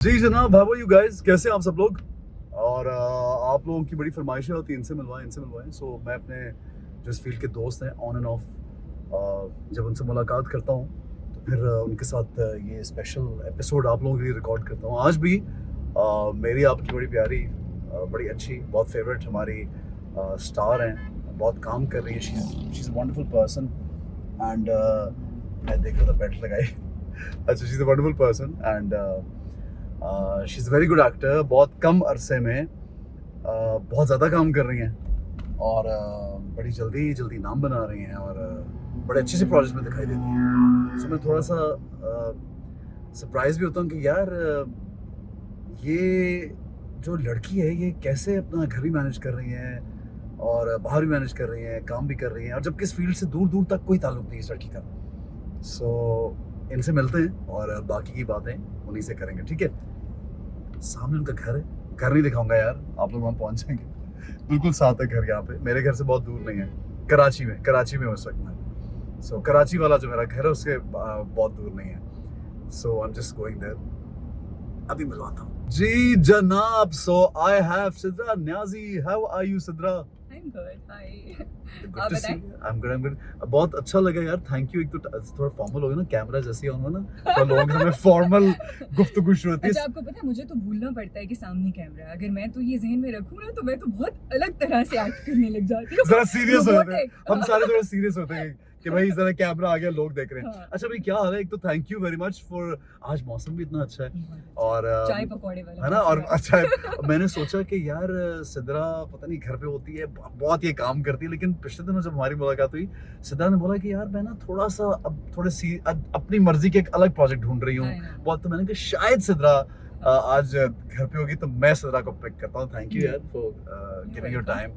जी जनाब, how are you guys? कैसे हैं आप सब लोग? और आप लोगों की बड़ी फरमाइशें होती हैं इनसे मिलवाएं। सो मैं अपने जो इस फील्ड के दोस्त हैं ऑन एंड ऑफ जब उनसे मुलाकात करता हूँ तो फिर उनके साथ ये स्पेशल एपिसोड आप लोगों के लिए रिकॉर्ड करता हूँ। आज भी मेरी आपकी बड़ी प्यारी बड़ी अच्छी बहुत फेवरेट हमारी स्टार हैं, बहुत काम कर रही है। She is a wonderful person and मैं देख रहा था बेल्ट लगाई अच्छा, she is a wonderful person and she is very good actor. बहुत कम अरसे में बहुत ज़्यादा काम कर रही हैं और बड़ी जल्दी नाम बना रही हैं और बड़े अच्छे से प्रोजेक्ट में दिखाई देती हैं। सो मैं थोड़ा सा सरप्राइज भी होता हूँ कि यार ये जो लड़की है ये कैसे अपना घर भी मैनेज कर रही हैं और बाहर भी मैनेज कर रही हैं, काम भी कर रही हैं, और जबकि इस फील्ड से दूर दूर तक कोई ताल्लुक नहीं है इस लड़की का। सो इनसे मिलते हैं और बाकी की बातें उन्हीं से करेंगे, ठीक है? सामने उनका घर है, घर नहीं दिखाऊंगा यार, आप लोग वहाँ पहुँच जाएंगे। बिल्कुल साथ है घर, यहाँ पे मेरे घर से बहुत दूर नहीं है, कराची में उस वक्त मैं। सो कराची वाला जो मेरा घर है उसके बहुत दूर नहीं है। So I am just going there, अभी मिलवाता हूँ। जी जनाब, so I have Sidra Niazi. How are you Sidra? I'm good. Hi. Good आप टू सी। बताएं? I am good. बहुत अच्छा लगा यार, थैंक यू। एक तो थोड़ा फॉर्मल हो गया ना, कैमरा जैसे ही ऑन हो ना तो लोगों के सामने फॉर्मल गुफ्तगू शुरू होती अच्छा, है। आपको पता है मुझे तो भूलना पड़ता है कि सामने कैमरा है। अगर मैं तो ये ज़हन में रखूँ ना तो मैं तो बहुत अलग तरह से एक्ट करने लग जाती हूँ। जरा सीरियस हो जाते हैं, रोबोटिक। हम सारे थोड़ा सीरियस होते हैं कि भाई जरा कैमरा आ गया, लोग देख रहे हैं। हाँ। अच्छा भाई, क्या हाल है? एक तो thank you very much for, आज मौसम भी इतना अच्छा है और चाय पकौड़े वाला है ना, और मौसम है। अच्छा है। मैंने सोचा कि यार सिद्रा पता नहीं घर पे होती है, बहुत ये काम करती है, लेकिन पिछले दिनों जब हमारी मुलाकात हुई सिद्रा ने बोला कि यार मैं ना थोड़ा सा अब अपनी मर्जी के एक अलग प्रोजेक्ट ढूंढ रही हूँ I know. बहुत। तो मैंने कहा शायद सिद्रा आज घर पे होगी, तो मैं सिद्रा को पिक करता हूँ। थैंक यू यार फॉर गिविंग योर टाइम।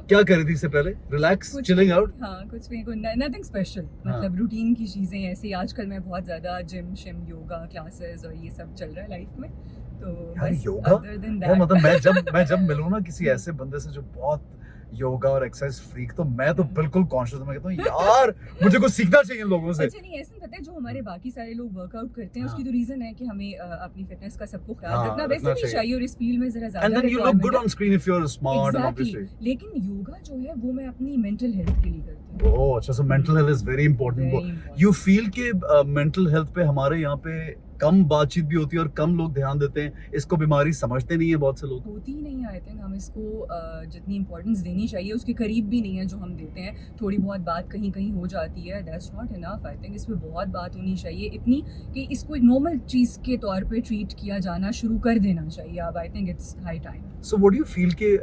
क्या कर रही थी इससे पहले? रिलैक्स, कुछ चिलिंग नहीं, आउट? हाँ कुछ नहीं, नथिंग स्पेशल। हाँ। मतलब रूटीन की चीज़ें ऐसी। आजकल मैं बहुत ज़्यादा जिम शिम योगा क्लासेस और ये सब चल रहा है लाइफ में, तो यार बस योगा, अदर देन यार दैट मतलब मैं जब मिलूँ ना किसी ऐसे बंदे से जो बहुत योगा और एक्सरसाइज फ्रीक, तो मैं तो बिल्कुल कॉन्शियस हूँ। मैं कहता हूँ यार मुझे कुछ सीखना चाहिए इन लोगों से। अच्छा नहीं, ऐसा पता है जो हमारे बाकी सारे लोग वर्कआउट करते हैं हाँ। उसकी तो रीजन है कि हमें अपनी फिटनेस का सबको ख्याल हाँ, रखना वैसे रखना भी चाहिए। चाहिए और इस फील्ड में जरा एंड ज्यादा then you look good on screen if you are smart and exactly. Obviously. लेकिन योगा जो है वो मैं अपनी मेंटल हेल्थ के लिए करती हूँ। ओह अच्छा, so mental health is very important. Very important. You feel के मेंटल हेल्थ पे हमारे यहाँ पे कम बातचीत भी होती है और कम लोग ध्यान देते हैं, इसको बीमारी समझते नहीं है बहुत से लोग। होती ही नहीं है। आई थिंक हम इसको जितनी इंपॉर्टेंस देनी चाहिए उसके करीब भी नहीं है जो हम देते हैं। थोड़ी बहुत बात कहीं कहीं हो जाती है, that's not enough. I think इस पे बहुत बात होनी चाहिए, इतनी कि इसको एक नॉर्मल चीज़ के तौर पे ट्रीट किया जाना शुरू कर देना चाहिए अब। I think it's high time. So what do you feel के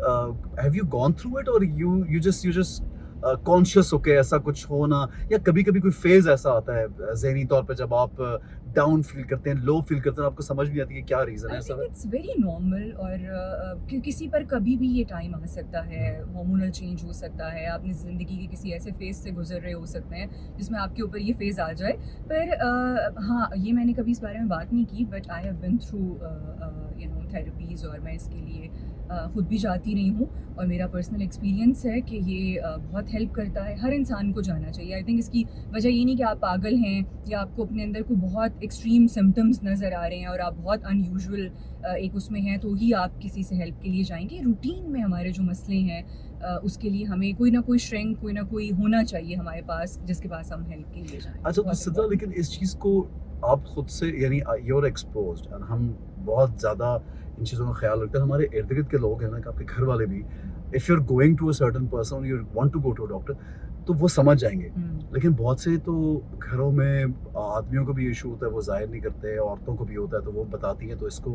have you gone through it or you just conscious होके ऐसा कुछ होना, या कभी कभी कोई फेज ऐसा आता है ज़हनी तौर पे जब आप डाउन फील करते हैं, लो फील करते हैं, आपको समझ नहीं आती कि क्या रीजन है आई ऐसा? थिंक इट्स वेरी नॉर्मल और किसी पर कभी भी ये टाइम आ सकता है। हार्मोनल चेंज हो सकता है, आपने ज़िंदगी के किसी ऐसे फेज से गुजर रहे हो सकते हैं जिसमें आपके ऊपर ये फेज़ आ जाए। पर हाँ, ये मैंने कभी इस बारे में बात नहीं की, but I have been through therapies और मैं इसके लिए खुद भी जाती रही हूँ और मेरा पर्सनल एक्सपीरियंस है कि ये बहुत हेल्प करता है। हर इंसान को जाना चाहिए। आई थिंक इसकी वजह ये नहीं कि आप पागल हैं या आपको अपने अंदर को बहुत एक्सट्रीम सिम्टम्स नज़र आ रहे हैं और आप बहुत अनयूजुअल एक उसमें हैं तो ही आप किसी से हेल्प के लिए जाएंगे। रूटीन में हमारे जो मसले हैं उसके लिए हमें कोई ना कोई श्रेंक, कोई ना कोई होना चाहिए हमारे पास जिसके पास हम हेल्प के लिए जाएं। अच्छा तो बहुत सिद्रा, important। लेकिन इस चीज़ को आप खुद से यानी यूर एक्सपोज्ड और हम बहुत ज़्यादा इन चीज़ों का ख्याल रखते हैं। हमारे इर्द गिर्द के लोग हैं ना, कि आपके घर वाले भी, if you are going to a certain person, you want to go to a doctor, तो वो समझ जाएंगे। लेकिन बहुत से तो घरों में आदमियों को भी इशू होता है, वो जाहिर नहीं करते, औरतों को भी होता है तो वो बताती हैं, तो इसको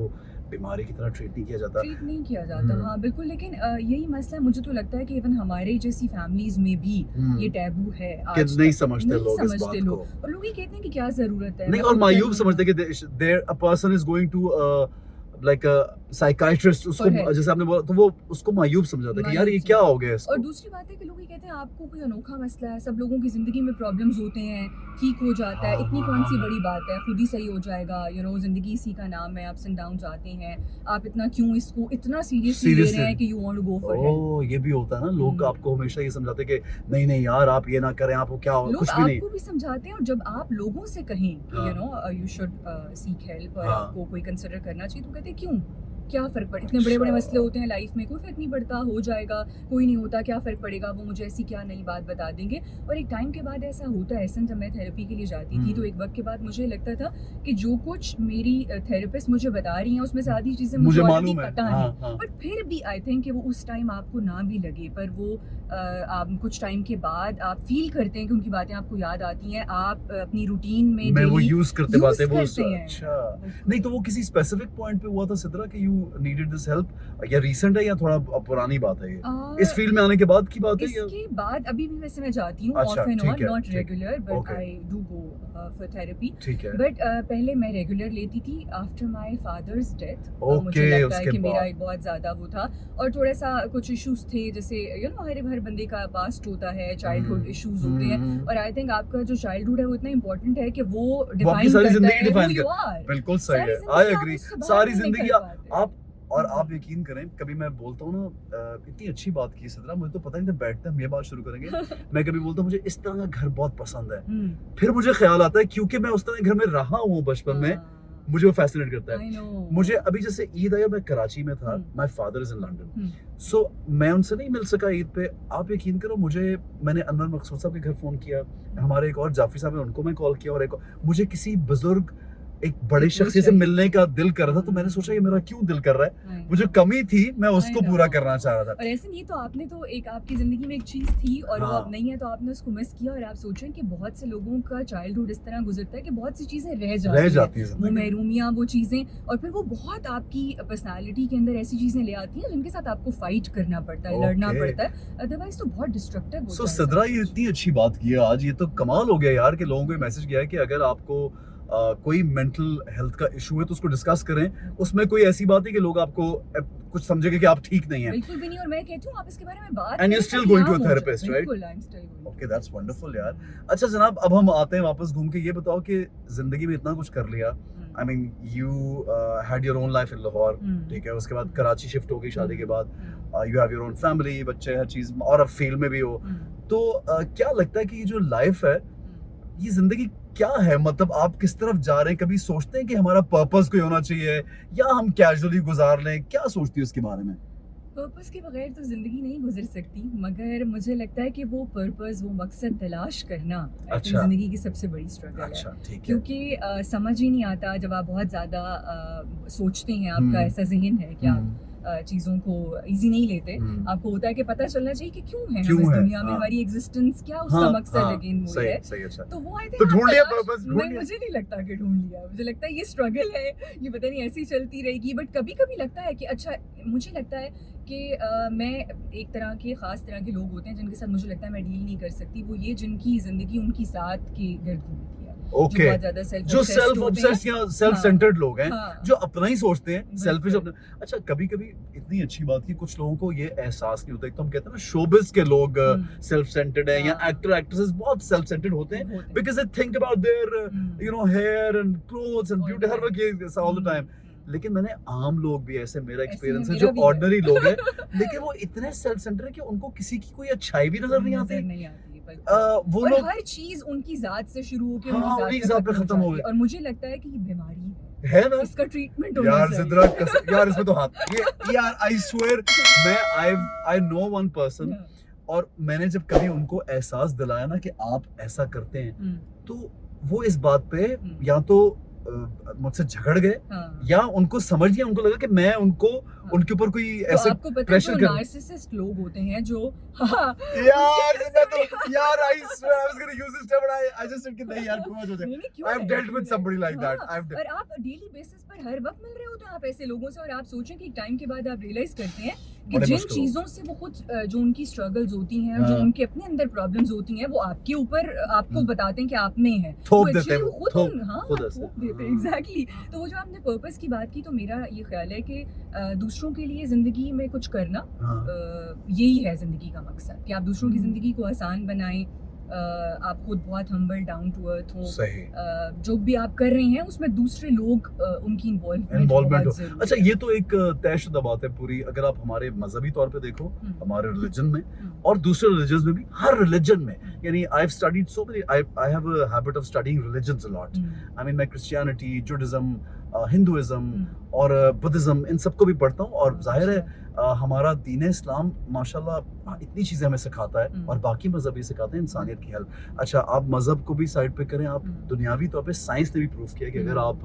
बीमारी की तरह ट्रीट नहीं किया जाता। ट्रीट नहीं किया जाता, हाँ बिल्कुल। लेकिन यही मसला मुझे तो लगता है कि इवन हमारे जैसी फैमिलीज में भी ये टैबू है कि आज नहीं तक। समझते नहीं लोग इस समझते बात लोग को। और लोग ये कहते हैं कि क्या जरूरत है। नहीं, मैं और खुद कर मायूब लूंगा। समझते कि there a person is going to like psychiatrist For उसको help. जैसे आपने बोला तो वो उसको मायूब समझाता है कि यार ये मायूब क्या समझ- हो गया इसको। और दूसरी बात है कि लोग ये कहते हैं आपको कोई अनोखा मसला है, सब लोगों की ज़िंदगी में प्रॉब्लम्स होते हैं, ठीक हो जाता है, हाँ, इतनी हाँ, कौन सी हाँ। बड़ी बात है, खुद ही सही हो जाएगा, ज़िंदगी इसी का नाम है, अप्स एंड डाउन्स आते हैं, आप इतना क्यों इसको इतना सीरियसली ले रहे हैं कि you want to go for help. Oh ये भी होता है ना, लोग हम्म। आपको हमेशा ये समझाते हैं कि नहीं नहीं यार आप ये ना करें, आपको क्या हो लोग कुछ भी नहीं। आपको भी समझाते हैं, और जब आप लोगों से कहें कि हाँ। यू शुड सीक हेल्प और हाँ। आपको कोई कंसिडर करना चाहिए, तो कहते हैं क्यों, क्या फ़र्क पड़े, इतने बड़े बड़े अच्छा। मसले होते हैं लाइफ में, कोई फ़र्क नहीं पड़ता, हो जाएगा, कोई नहीं होता, क्या फ़र्क पड़ेगा, वो मुझे ऐसी क्या नई बात बता देंगे। और एक टाइम के बाद ऐसा होता है, ऐसा जब मैं थेरेपी के लिए जाती थी तो एक वक्त के बाद मुझे लगता था कि जो कुछ मेरी थेरेपिस्ट मुझे बता रही हैं उसमें से आधी चीज़ें मुझे मुझे ऑलरेडी मालूम है। पता हाँ, हैं, हाँ। बट फिर भी आई थिंक कि वो उस टाइम आपको ना भी लगे, पर वो आप कुछ टाइम के बाद आप फील करते हैं कि उनकी बातें आपको याद आती हैं, आप अपनी रूटीन में मैं वो daily यूज करते use बातें वो करते हैं। अच्छा नहीं तो वो किसी स्पेसिफिक पॉइंट पे हुआ था सिद्रा कि यू नीडेड दिस हेल्प, या रीसेंट है या थोड़ा पुरानी बात है ये, इस फील्ड में आने के बाद की बात है या इसके बाद अभी भी वैसे मैं जाती हूँ अच्छा, ऑफ एंड ठीक ऑन, है, नॉट ठीक, regular, but okay. I do go for therapy. ठीक है। बट पहले मैं रेगुलर लेती थी after my father's death. Okay, मुझे लगता है उसके कि मेरा बाद। एक बहुत ज़्यादा वो था, और थोड़ा सा कुछ इश्यूज थे, जैसे हर बंदे का पास्ट होता है, चाइल्डहुड इश्यूज होते हैं, और आई थिंक आपका जो चाइल्डहुड है वो इतना इम्पोर्टेंट है कि वो आपकी डिफाइन सारी करता जिंदगी है define who you कर- are। बिल्कुल सही सारी है, जिंदगी आई आप एग्री। उससे बाहर सारी नहीं जिंदगी निकल पाते। आप और हम्म। आप यकीन करें, कभी मैं बोलता हूँ ना इतनी अच्छी बात की सिद्रा, मुझे तो पता नहीं था बैठते हम ये बात शुरू करेंगे। मैं कभी बोलता हूँ मुझे इस तरह का घर बहुत पसंद है, फिर मुझे ख्याल आता है क्योंकि मैं उस तरह के घर में रहा हूँ बचपन में, मुझे वो फैसिनेट करता है। I know। मुझे अभी जैसे ईद आया, मैं कराची में था, my father is in London, so मैं उनसे नहीं मिल सका ईद पे। आप यकीन करो मैंने अनवर मकसूद साहब के घर फोन किया, हमारे एक और जाफी साहब हैं उनको मैं कॉल किया, और एक मुझे किसी बुजुर्ग एक बड़े एक शख्स वो से मिलने चाहिए। का दिल कर रहा था, तो मैंने सोचा ये मेरा क्यों दिल कर रहा है, वो जो कमी थी मैं उसको पूरा करना चाह रहा था। और ऐसे नहीं, तो आपने तो एक आपकी जिंदगी में एक चीज थी और वो हाँ। अब नहीं है, तो आपने उसको मिस किया, और आप सोच रहे हैं कि बहुत से लोगों का चाइल्डहुड इस तरह गुजरता है कि बहुत सी चीजें रह जाती है हैं, वो जिंदगी में। महरूमियाँ, वो चीजें, और फिर वो बहुत आपकी पर्सनालिटी के अंदर ऐसी चीजें ले आती हैं जिनके साथ आपको फाइट करना पड़ता है, लड़ना Okay. पड़ता है, अदरवाइज तो बहुत डिस्ट्रक्टिव होता सो है सिद्रा सब ये कुछ। इतनी अच्छी बात की है आज, ये तो कमाल हो गया यार कि लोगों को मैसेज गया है कि अगर आपको कोई मेंटल हेल्थ का इशू है तो उसको डिस्कस करें, उसमें कोई ऐसी बात है कि लोग आपको कुछ समझेंगे कि आप ठीक नहीं हैं। बिल्कुल भी नहीं, और मैं कहती हूँ आप इसके बारे में बात And you're करें still ताकि going to a आम हो जाए। therapist, right? बिल्कुल, I'm still going okay that's wonderful to। यार। अच्छा जनाब, अब हम आते हैं वापस घूम के, ये बताओ कि जिंदगी में इतना कुछ कर लिया, I mean you had your own life in Lahore, ठीक है, उसके बाद कराची शिफ्ट हो गई शादी के बाद, you have your own family, बच्चे, हर चीज, और अब फील्ड में भी हो, तो क्या लगता है कि ये जो लाइफ है, ये जिंदगी क्या है, मतलब आप किस तरफ जा रहे हैं, कभी सोचते हैं कि हमारा पर्पस कोई होना चाहिए या हम कैजुअली गुजार लें, क्या सोचती है उसके बारे में? पर्पस के बगैर तो ज़िंदगी नहीं गुजर सकती, मगर मुझे लगता है कि वो पर्पस, वो मकसद तलाश करना अच्छा। ज़िंदगी की सबसे बड़ी स्ट्रगल है। अच्छा ठीक है। क्योंकि समझ ही नहीं आता जब आप बहुत ज़्यादा सोचते हैं, आपका ऐसा जहन है कि आप चीज़ों को इजी नहीं लेते, आपको होता है कि पता चलना चाहिए कि क्यों है हम इस दुनिया में, हमारी एग्जिस्टेंस क्या, उसका मकसद अगेन वो है। सही अच्छा। तो वो आई तो थिंक ढूंढ लिया पर्पस, ढूंढ लिया। मुझे नहीं लगता कि ढूंढ लिया, मुझे लगता है ये स्ट्रगल है, ये पता नहीं ऐसी चलती रहेगी, बट कभी कभी लगता है कि अच्छा, मुझे लगता है कि मैं एक तरह के ख़ास तरह के लोग होते हैं जिनके साथ मुझे लगता है मैं डील नहीं कर सकती, वो ये जिनकी ज़िंदगी उनकी साथ के गर्द घूमती है, ओके, जो बहुत ज़्यादा जो सेल्फ ऑब्सेस्ड या सेल्फ सेंटर्ड लोग हैं, हाँ। जो अपना ही सोचते हैं, बिल्कुल। सेल्फिश अपने। अच्छा कभी कभी इतनी अच्छी बात की कुछ लोगों को ये एहसास नहीं होता, एक तो हम कहते हैं ना शोबिज के लोग सेल्फ सेंटर्ड हैं, या हाँ। एक्टर एक्ट्रेसेस बहुत सेल्फ सेंटर्ड होते हैं because they think about their hair and clothes and beauty, हर वक्त ये ऑल द टाइम। लेकिन मैंने आम लोग भी ऐसे, मेरा एक्सपीरियंस है, मेरा जो भी है। ऑर्डिनरी लोग हैं लेकिन वो इतने सेल्फ सेंटर्ड है कि उनको किसी की कोई अच्छाई भी नजर नहीं आती। वो और लोग हर चीज उनकी जात से शुरू होकर हाँ, उन्हीं उनकी जात पे खत्म हो जाती है, गई। और मुझे लगता है कि ये बीमारी है ना इसका ट्रीटमेंट होना यार चाहिए। जिद्रा यार इसमें तो हाथ ये यार आई स्वेयर, मैं आई नो वन पर्सन, और मैंने जब कभी उनको एहसास दिलाया ना कि आप ऐसा करते हैं, तो वो इस बात पे या तो मुझसे झगड़ गए, या उनको समझ गया, उनको लगा कि मैं उनको हाँ। उनके ऊपर कोई तो ऐसे आपको पता है प्रेशर जो कर नार्सिसिस्ट लोग होते हैं जो हाँ यार मैं तो यार I swear I was gonna use this term I just said कि नहीं यार टू मच हो जाए नहीं नहीं क्यों आई हैव है, डेल्ट क्यों विद है? समबडी लाइक दैट हाँ, आई हैव और आप डेली बेसिस पर हर वक्त मिल रहे हो तो आप ऐसे लोगों से और आप सोचें कि एक टाइम के बाद आप रियलाइज करते हैं कि बड़े जिन मुश्किल चीज़ों से वो खुद जो उनकी स्ट्रगल्स होती हैं जो हाँ। उनके अपने अंदर प्रॉब्लम्स होती हैं वो आपके ऊपर आपको बताते हैं कि आप में है थोप वो देते हैं actually वो, खुद थोप- हाँ खुद ऐसे। थोप देते हैं हाँ। एग्जैक्टली। तो वो जो आपने पर्पस की बात की तो मेरा ये ख्याल है कि दूसरों के लिए ज़िंदगी में कुछ करना हाँ यही है ज़िंदगी का मकसद कि आप दूसरों की हम्म। ज़िंदगी को आसान बनाएं। आप खुद बहुत हम्बल डाउन टू अर्थ हो। सही जो भी आप कर रहे हैं उसमें दूसरे लोग उनकी इन्वॉल्वमेंट इन्वॉल्वमेंट बहुत हो। जरूरी अच्छा है। ये तो एक तयशुदा बात है पूरी, अगर आप हमारे मजहबी तौर पे देखो, हमारे रिलीजन में और दूसरे रिलीजन में भी, हर रिलीजन में, यानी I have studied so many, I have a habit of studying religions a lot. I mean मैं क्रिश्चियनिटी, जुडाइज्म, हिंदुइज्म और बुद्धिज्म इन सबको भी पढ़ता हूँ और जाहिर है हमारा दीन इस्लाम माशाल्लाह इतनी चीज़ें हमें सिखाता है और बाकी मज़हब भी सिखाते हैं इंसानियत की हेल्प। अच्छा आप मज़हब को भी साइड पे करें, आप दुनियावी तौर पे साइंस ने भी प्रूव किया कि अगर आप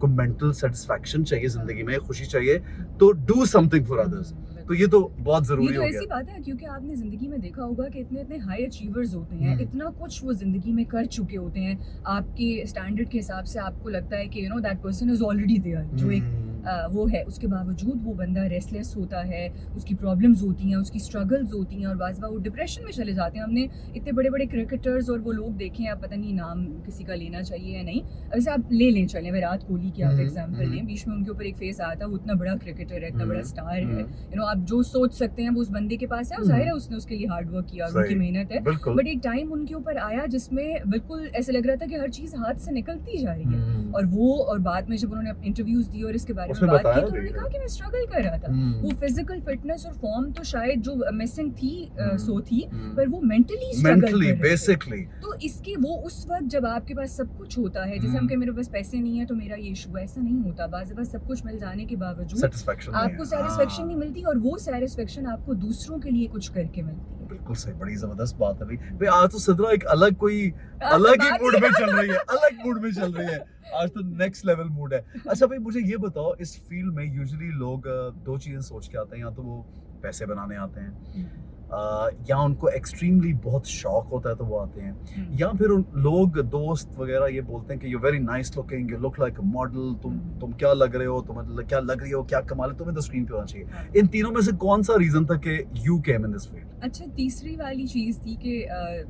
को मेंटल सेटिस्फैक्शन चाहिए ज़िंदगी में, खुशी चाहिए, तो डू समथिंग फॉर अदर्स। तो ये तो बहुत ये ज़रूरी तो हो ऐसी गया। बात है क्योंकि आपने जिंदगी में देखा होगा कि इतने इतने हाई अचीवर्स होते हैं, हम्म। इतना कुछ वो जिंदगी में कर चुके होते हैं, आपके स्टैंडर्ड के हिसाब से आपको लगता है कि that person is already there, जो एक वो है, उसके बावजूद वो बंदा रेस्टलेस होता है, उसकी प्रॉब्लम्स होती हैं, उसकी स्ट्रगल्स होती हैं और बाज़ बार वो डिप्रेशन में चले जाते हैं। हमने इतने बड़े बड़े क्रिकेटर्स और वो लोग देखे हैं, आप पता नहीं नाम किसी का लेना चाहिए या नहीं, वैसे आप ले लें, चलें विराट कोहली की आप एग्जांपल लें, बीच में उनके ऊपर एक फेस आया था, वो इतना बड़ा क्रिकेटर है, इतना बड़ा स्टार है, आप जो सोच सकते हैं वो उस बंदे के पास है और जाहिर है उसने उसके लिए हार्ड वर्क किया और उनकी मेहनत है। बट एक टाइम उनके ऊपर आया जिसमें बिल्कुल ऐसे लग रहा था कि हर चीज़ हाथ से निकलती जा रही है और बाद में जब उन्होंने इंटरव्यूज दी और इसके बारे में बात की तो उन्होंने कहा कि मैं स्ट्रगल कर रहा था। वो फिजिकल फिटनेस और फॉर्म तो शायद जो मिसिंग थी सो थी, पर वो मेंटली मेंटली बेसिकली। तो इसके वो उस वक्त जब आपके पास सब कुछ होता है, जैसे हम कह मेरे पास पैसे नहीं है तो मेरा ये इशू है, ऐसा नहीं होता। बाज़ बार सब कुछ मिल जाने के बावजूद आपको सैटिस्फैक्शन नहीं मिलती और वो सैटिस्फैक्शन आपको दूसरों के लिए कुछ करके मिलती है। बिल्कुल सही, बड़ी जबरदस्त बात है भाई। आज तो सिद्रा एक अलग ही मूड में चल रही है, अलग मूड में चल रही है आज तो, नेक्स्ट लेवल मूड है। अच्छा भाई मुझे ये बताओ, इस फील्ड में यूजुअली लोग दो चीजें सोच के आते हैं, या तो वो पैसे बनाने आते हैं या उनको एक्सट्रीमली बहुत शौक होता है तो वो आते हैं, या फिर लोग दोस्त वगैरह ये बोलते हैं कि you very nice looking, you look like a model, तुम क्या लग रहे हो, तुम क्या लग रही हो, क्या कमाल है, तुम्हें तो स्क्रीन पे होना चाहिए। इन तीनों में से कौन सा रीजन था कि you came in this field? अच्छा, तीसरी वाली चीज़ थी कि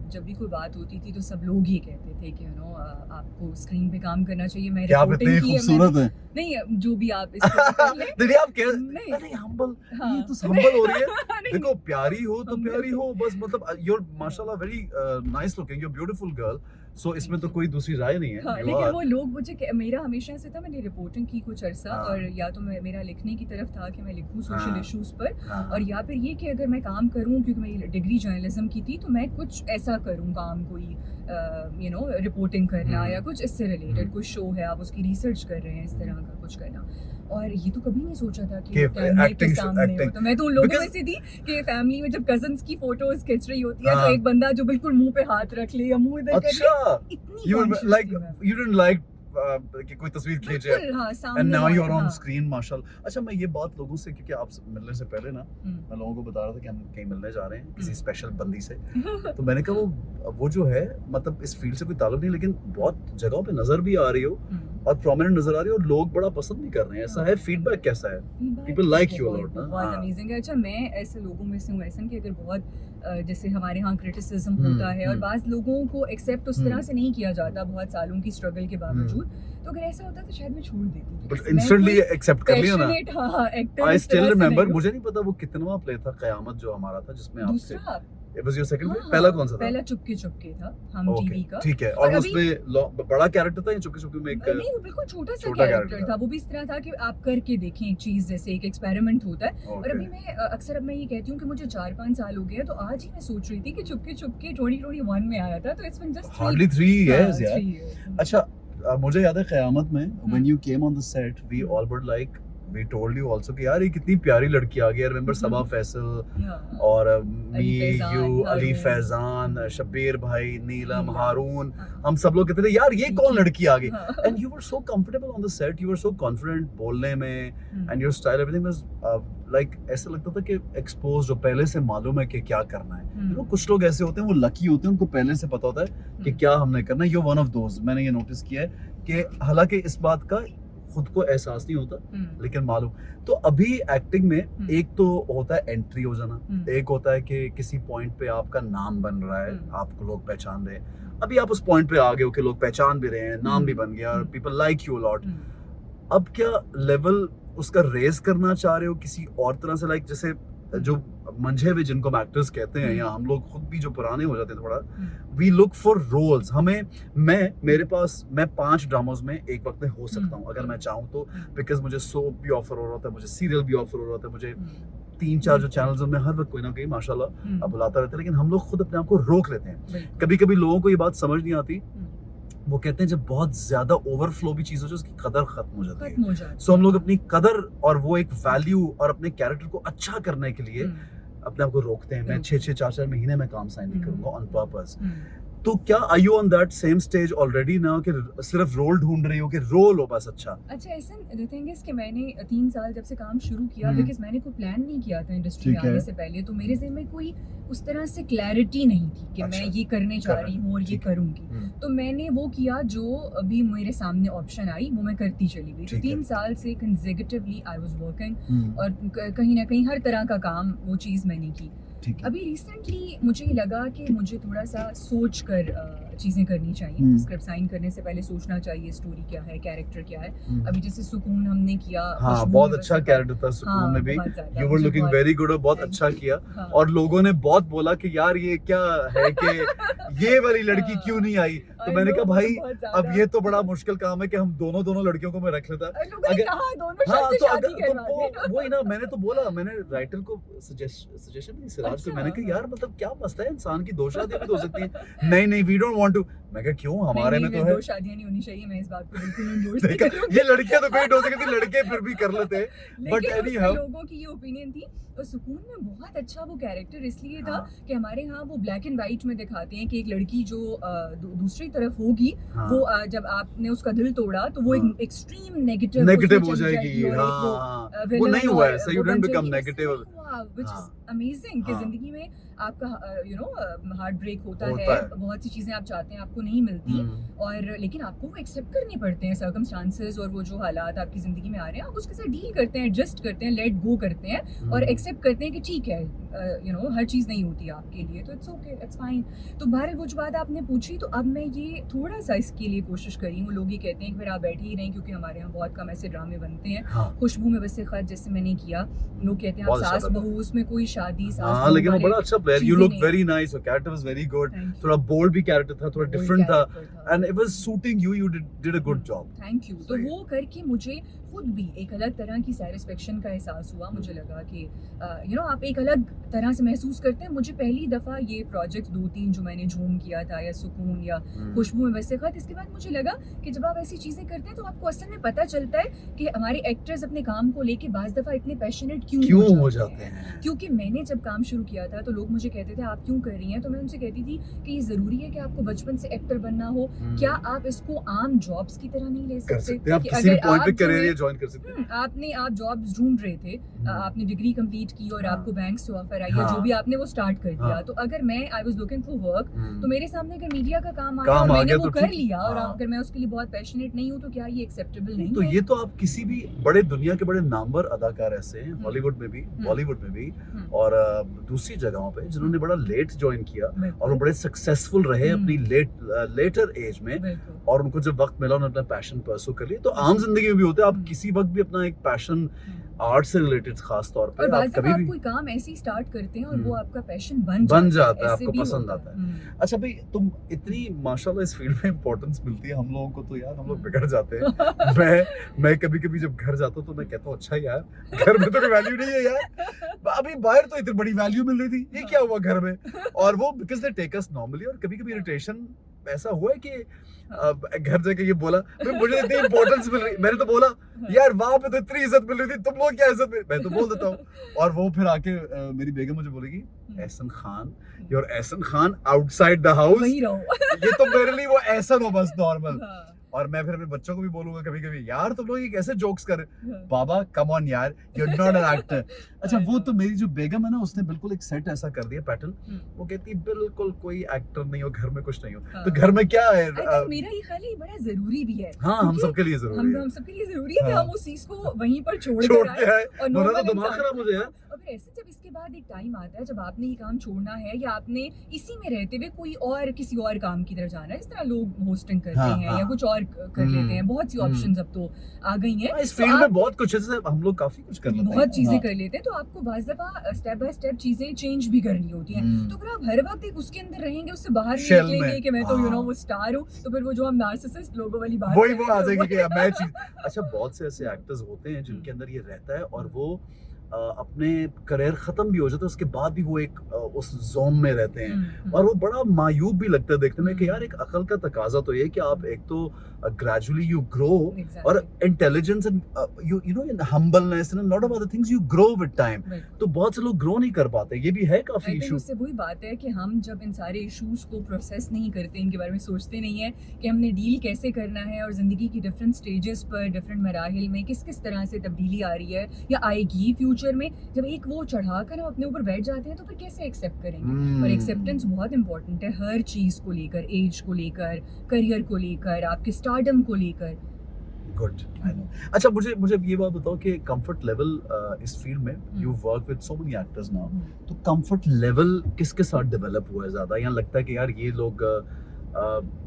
जब भी कोई बात होती थी तो सब लोग ये कहते थे कि आपको स्क्रीन पे काम करना चाहिए। मैं क्या आप इतनी खूबसूरत हैं? नहीं, जो भी आप इसको कर लें। नहीं आप कह नहीं। नहीं हम्बल, हाँ। ये तो हम्बल हो रही है। नहीं, देखो प्यारी हो तो हम- प्यारी हो बस, मतलब you're माशाल्लाह very nice looking, you're beautiful girl, सो इसमें तो कोई दूसरी राय नहीं है। हाँ, You लेकिन are- वो लोग मेरा हमेशा से था, मैंने रिपोर्टिंग की कुछ अरसा हाँ। और या तो मेरा लिखने की तरफ था कि मैं लिखूं सोशल हाँ। इश्यूज पर, हाँ। और या फिर ये कि अगर मैं काम करूं, क्योंकि मेरी डिग्री जर्नलिज्म की थी, तो मैं कुछ ऐसा करूं काम, कोई रिपोर्टिंग करना या कुछ इससे रिलेटेड कोई शो है, आप उसकी रिसर्च कर रहे हैं, इस तरह का कुछ करना। और ये तो कभी नहीं सोचा था कि कैमरे के सामने हो। तो मैं तो उन लोगों में से थी कि फैमिली में जब कजन्स की फोटोज खिंच रही होती है तो एक बंदा जो बिल्कुल मुंह पे हाथ रख ले या मुंह इधर कर ले, अच्छा, इतनी you conscious like थी मैं। you didn't like कि कोई तस्वीर खींचे बिल्कुल, हाँ, सामने and now वाला, you're on हाँ। screen माशाल्लाह। अच्छा मैं ये बात लोगों से, क्योंकि आप मिलने से पहले ना मैं लोगों को बता रहा था कि हम कहीं मिलने जा रहे हैं किसी स्पेशल बंदी से, तो मैंने कहा वो जो है, मतलब इस फील्ड से कोई ताल्लुक नहीं, लेकिन बहुत जगहों पे नजर भी आ रही हो और प्रोमिनेंट नजर आ रही हो और लोग बड़ा पसंद भी कर रहे हैं, ऐसा है? फीडबैक कैसा है? People like you a lot, ना? बहुत हाँ। अमेजिंग है। अच्छा, मैं ऐसे लोगों में से हूँ ऐसा कि अगर बहुत जैसे हमारे यहाँ क्रिटिसिज्म होता है और बाज़ लोगों को एक्सेप्ट उस तरह से नहीं किया जाता बहुत सालों की स्ट्रगल के बावजूद, तो अगर ऐसा होता तो शायद मैं छोड़ देती। बट इंस्टेंटली एक्सेप्ट कर लिया ना। आई स्टिल रिमेंबर, मुझे नहीं पता वो कितनवा प्ले था क़यामत जो हमारा था, जिसमें आपसे दूसरा it was your second play, हाँ, पहला कौन सा था? पहला चुपके चुपके था, हम ओके, टीवी का। ठीक है। और और अभी- उसमें बड़ा कैरेक्टर था या चुपके चुपके में एक? नहीं, वो बिल्कुल छोटा सा छोटा कैरेक्टर character था। वो भी इस तरह था कि आप करके देखें एक चीज, जैसे एक एक्सपेरिमेंट होता है। और ओके। अभी मैं अक्सर अब मैं ये कहती हूँ कि मुझे 4-5 साल हो गए हैं, तो आज ही मैं सोच रही थी कि चुपके चुपके 2021 में आया था, तो it's been just hardly 3 years यार। years। अच्छा मुझे याद है क़यामत में when you came on the set we all were like we told you also कि यार ये कितनी प्यारी लड़की आ गई। I remember Saba Faisal Yeah. और मी फैजान, यू अली हारून। फैजान, शब्बीर भाई, नीलम, नीलम, हारून, हाँ। हम सब लोग कहते थे यार ये कौन ठीक। लड़की आ गई। हाँ। And you were so comfortable on the set, you were so confident बोलने में, hmm, and your style everything was like ऐसा लगता था कि एक्सपोज जो पहले से मालूम है कि क्या करना है। हम्म, You know, कुछ लोग ऐसे होते हैं वो लकी होते हैं, उनको पहले से पता होता है कि क्या हमने करना है। You one of those. मैंने ये नोटिस किया है कि हालांकि इस बात का खुद को एहसास नहीं होता हम्म, लेकिन मालूम। तो अभी एक्टिंग में एक तो होता है एंट्री हो जाना, हम्म, एक होता है कि किसी पॉइंट पे आपका नाम बन रहा है, हम्म। आपको लोग पहचान रहे हैं। अभी आप उस पॉइंट पे आ गए हो कि लोग पहचान भी रहे हैं, नाम भी बन गया और hmm. People like you lot. Hmm, अब क्या लेवल उसका रेस करना चाह रहे हो किसी और तरह से, लाइक जैसे जो मंझे हुए जिनको हम एक्टर्स कहते हैं, या हम लोग खुद भी जो पुराने हो जाते हैं थोड़ा, हम्म, वी लुक फॉर रोल्स। हमें मैं 5 ड्रामोज में एक वक्त में हो सकता हूँ अगर मैं चाहूँ तो, बिकॉज मुझे सोप भी ऑफर हो रहा होता है, मुझे सीरियल भी ऑफर हो रहा होता है, मुझे 3-4 जो चैनल्स में हर वक्त कोई ना कोई माशाल्लाह हम्म, अब बुलाता रहता है। लेकिन हम लोग खुद अपने आप को रोक लेते हैं। बिल्कुल। कभी कभी लोगों को ये बात समझ नहीं आती, हम्म, वो कहते हैं जब बहुत ज्यादा ओवरफ्लो भी चीज हो जाए उसकी कदर खत्म हो जाती है। खत्म हो जाता सो हम है। लोग अपनी कदर और वो एक वैल्यू और अपने कैरेक्टर को अच्छा करने के लिए हम्म, अपने आप को रोकते हैं। मैं बिल्कुल। 6-6 4-4 महीने में काम साइन नहीं हम्म, करूंगा ऑन पर्पस। हम्म। तो क्या are you on that same stage already ना कि सिर्फ रोल ढूंढ रही हो कि रोल हो बस अच्छा? अच्छा, ऐसा द थिंग इज कि मैंने 3 साल जब से काम शुरू किया, हम्म। बिकॉज मैंने कोई प्लान नहीं किया था इंडस्ट्री में ठीक है। आने से पहले, तो मेरे ज़हन में कोई उस तरह से क्लैरिटी नहीं थी कि अच्छा, मैं ये करने जा कर रही हूँ और ये ठीक है। करूँगी। तो मैंने वो किया जो अभी मेरे सामने ऑप्शन आई, वो मैं करती चली गई। तो ठीक है। 3 साल से कंसेक्यूटिवली आई वाज वर्किंग, हम्म, और कहीं ना कहीं हर तरह का काम वो चीज़ मैंने की। ठीक है। अभी रिसेंटली मुझे ये लगा कि मुझे थोड़ा सा सोच कर चीज़ें करनी चाहिए। हम्म। स्क्रिप्ट साइन करने से पहले सोचना चाहिए स्टोरी क्या है, कैरेक्टर क्या है। हम्म। अभी जैसे सुकून हमने किया, हाँ खुशबू बहुत में अच्छा वैसे कैरेक्टर था सुकून हाँ, में भी। बहुत ज़्यादा, यू वर मुझे लुकिंग बहुत- वेरी गुड और बहुत Thank अच्छा you। किया। हाँ। और लोगों ने बहुत बोला कि यार ये क्या है कि ये वाली लड़की हाँ। क्यों नहीं आई। तो I मैंने know, कहा भाई बहुत अब ज़्यादा। ये तो बड़ा मुश्किल काम है कि हम दोनों लड़कियों को मैं रख लेता। लोगों ने अगर- कहा दोनों हाँ शायद तो से अगर शादी करवा तो दे। वही ना, मैंने तो बोला, मैंने राइटर को सजेशन नहीं सिराज को, अच्छा, मैंने कहा हाँ। यार मतलब क्या मसला है, इंसान की 2 शादियां भी तो हो सकती हैं। नहीं वी डोंट वांट टू। मैं कहा क्यों, हमारे में तो है। 2 शादियां नहीं होनी चाहिए, मैं इस बात को बिल्कुल endorse नहीं देखा, करूंगी। ये लड़कियां तो कोई हो सकती थी, लड़के फिर भी कर लेते। बट लेकिन एनी उसमें हाउ लोगों की ये ओपिनियन थी। और सुकून में बहुत अच्छा वो कैरेक्टर इसलिए था हाँ। कि हमारे यहाँ वो ब्लैक एंड व्हाइट में दिखाते हैं कि एक लड़की जो दूसरी तरफ होगी, हाँ। वो जब आपने उसका दिल तोड़ा तो वो हाँ। एक एक्सट्रीम नेगेटिव नेगेटिव हो जाएगी। हाँ, वो नहीं हुआ है, so you didn't become negative। Which is हाँ। अमेजिंग कि हाँ। जिंदगी में आपका हार्ट ब्रेक होता होता है, है। बहुत सी चीजें आप चाहते हैं आपको नहीं मिलती, हम्म, और लेकिन आपको वो एक्सेप्ट करने पड़ते हैं सर्कमस्टांसेस, और वो जो हालात आपकी ज़िंदगी में आ रहे हैं आप उसके साथ डील करते हैं, एडजस्ट करते हैं, लेट गो करते हैं, और हम्म। एक्सेप्ट करते हैं कि ठीक है, हर चीज़ नहीं होती है आपके लिए, तो इट्स ओके, इट्स फाइन। तो बहरहाल वो जो बात आपने पूछी, तो अब मैं ये थोड़ा सा इसके लिए कोशिश करी हूँ। लोग ये कहते हैं कि फिर आप बैठे ही रहें, क्योंकि हमारे यहाँ बहुत कम ऐसे ड्रामे बनते हैं। हाँ, खुशबू में बस खत जैसे मैंने किया, लोग कहते हैं आप बहुत अच्छा सास था। बहू, उसमें कोई शादी सास हाँ बहू लेकिन वो वाले बड़ा अच्छा प्लेयर, यू चीज़ें लुक नहीं। Very nice, your character was very good, Thank you। थोड़ा बोल्ड भी कैरेक्टर था, थोड़ा Bold डिफरेंट था, character था। And it was suiting you did a good job. Thank you. तो सही। वो करके मुझे खुद भी एक अलग तरह की सेटिस्फेक्शन का एहसास हुआ। मुझे लगा कि आप एक अलग तरह से महसूस करते हैं। मुझे पहली दफ़ा ये प्रोजेक्ट 2-3 जो मैंने झूम किया था, या सुकून या खुशबू में वैसे खत, इसके बाद मुझे लगा कि जब आप ऐसी चीज़ें करते हैं तो आपको असल में पता चलता है कि हमारे एक्टर्स अपने काम को लेके बाज़ दफ़ा इतने पैशनेट क्यों हो जाते हैं। क्योंकि मैंने जब काम शुरू किया था तो लोग मुझे कहते थे आप क्यों कर रही हैं, तो मैं उनसे कहती थी कि ये ज़रूरी है कि आपको बचपन से एक्टर बनना हो, क्या आप इसको आम जॉब्स की तरह नहीं ले कर सकते? सकते हैं आप, कि किसी भी अगर पॉइंट पे आप जो करियर है- ज्वाइन कर सकते हैं। आप जॉब्स ढूंढ रहे थे, आपने डिग्री कंप्लीट की और हाँ। आपको बैंक से ऑफर आई, या हाँ। जो भी आपने वो स्टार्ट कर दिया, हाँ। तो अगर मैं I was looking for work, तो मेरे सामने अगर मीडिया का काम आया काम और आ मैंने गया वो तो कर ठीक। लिया, और हाँ। अगर मैं उसके लिए बहुत पैशनेट नहीं हूँ, तो क्या ये एक्सेप्टेबल नहीं तो है? ये तो आप किसी भी बड़े दुनिया के बड़े नामवर अदाकार ऐसे हैं, हॉलीवुड में भी, बॉलीवुड में भी, और दूसरी जगहों पे, जिन्होंने बड़ा लेट ज्वाइन किया बिल्कुल, और वो बड़े सक्सेसफुल रहे अपनी लेटर एज में, बिल्कुल। और उनको जब वक्त मिला उन्होंने अपना पैशन परसू कर लिया। तो आम जिंदगी में भी होता है, आप किसी वक्त भी अपना एक पैशन आर्ट से रिलेटेड खास तौर पे और आप बाज़ कभी दफ़ा भी आप कोई काम ऐसे ही स्टार्ट करते हैं और हम्म। वो आपका पैशन बन जाता है, ऐसे आपको भी पसंद होता आता है। अच्छा भाई, तुम इतनी माशाल्लाह इस फील्ड में इंपॉर्टेंस मिलती है हम लोगों को, तो यार हम लोग बिगड़ जाते हैं। मैं कभी कभी जब घर जाता हूँ तो मैं कहता हूँ अच्छा यार, घर में तो कोई वैल्यू नहीं है यार, अभी बाहर तो इतनी बड़ी वैल्यू मिल रही थी, ये क्या हुआ घर में? और वो because they take us normally, और कभी कभी इरिटेशन ऐसा हुआ है कि घर जाके ये बोला भाई मुझे इतनी इंपॉर्टेंस मिल रही, मैंने तो बोला यार वहां पे तो इतनी इज्जत मिल रही थी, तुम लोग क्या इज्जत मिल, मैं तो बोल देता हूँ। और वो फिर आके मेरी बेगम मुझे बोलेगी Ahsan Khan, your Ahsan Khan outside the house, वही रहो। ये तो मेरे लिए वो एहसन हो बस नॉर्मल। हाँ, और मैं फिर अपने बच्चों को भी बोलूंगा कभी कभी, यार तुम लोग ये कैसे जोक्स कर रहे, हाँ, बाबा कम ऑन यार, you are not an actor. अच्छा वो तो मेरी जो बेगम है ना, उसने बिल्कुल एक सेट ऐसा कर दिया पैटर्न, वो कहती है बिल्कुल कोई एक्टर नहीं हो घर में, कुछ नहीं हो, हाँ। तो घर में क्या है। I think मेरा ये ख्याल है ये बड़ा जरूरी भी है। हाँ हम क्योंकि सबके लिए जरूरी है, हम सबके लिए जरूरी है कि हाँ। हम उस चीज को वहीं पर छोड़ छोड़ कर के आए आए, और वरना नॉर्मल तो दिमाग इंसान खराब हो जाए। और फिर ऐसे जब इसके बाद एक टाइम आता है जब आपने ये काम छोड़ना है या आपने इसी में रहते हुए कोई और किसी और काम की तरफ जाना है, इस तरह लोग होस्टिंग करते हाँ, हैं हाँ। या कुछ और कर लेते हैं, बहुत सी ऑप्शंस अब तो आ गई हैं। इस तो फील्ड आप में बहुत कुछ है, जैसे हम लोग काफी कुछ कर लेते हैं, बहुत चीजें हाँ। कर लेते हैं, तो आपको बाज़ दफा स्टेप बाय स्टेप चीजें चेंज भी करनी होती हैं। तो अगर आप हर वक्त एक उसके अंदर रहेंगे, उससे बाहर नहीं Shell निकलेंगे में, कि मैं तो यू नो हाँ। वो स्टार हूँ, तो फिर वो जो हम नार्सिसिस्ट लोगों वाली बात वही करते वो आ हैं, जाएगी कि वही- मैं चीज। अच्छा बहुत से ऐसे एक्टर्स होते हैं जिनके अंदर ये रहता है और वो अपने करियर खत्म भी हो जाता है, उसके बाद भी वो एक उस जोन में रहते हैं, और वो बड़ा मायूब भी लगता है देखने में कि यार एक अकल का तकाजा तो ये कि आप एक तो ग्रेजुअली यू ग्रो और Exactly. Intelligence and you know in humbleness and lot of other things you grow with time. बिल्कुल। तो बहुत से लोग ग्रो नहीं कर पाते, ये भी है काफी I think इशू। उससे वही बात है कि हम जब इन सारे इश्यूज को प्रोसेस नहीं करते, इनके बारे में सोचते नहीं है कि हमने डील कैसे करना है और ज़िंदगी की डिफरेंट स्टेजेस पर, डिफरेंट मराहिल में किस किस तरह से तब्दीली आ रही है या आएगी फ्यूचर में, जब एक वो चढ़ा कर हम अपने ऊपर बैठ जाते हैं तो फिर कैसे एक्सेप्ट करेंगे। और एक्सेप्टेंस बहुत इंपॉर्टेंट है हर चीज़ को लेकर, एज को लेकर, करियर को लेकर, आपके स्टारडम को लेकर। गुड। अच्छा मुझे ये बात बताओ कि कंफर्ट लेवल इस फील्ड में you work with so many actors now, तो कंफर्ट लेवल किसके साथ डेवलप हुआ है ज्यादा, या लगता है कि यार ये लोग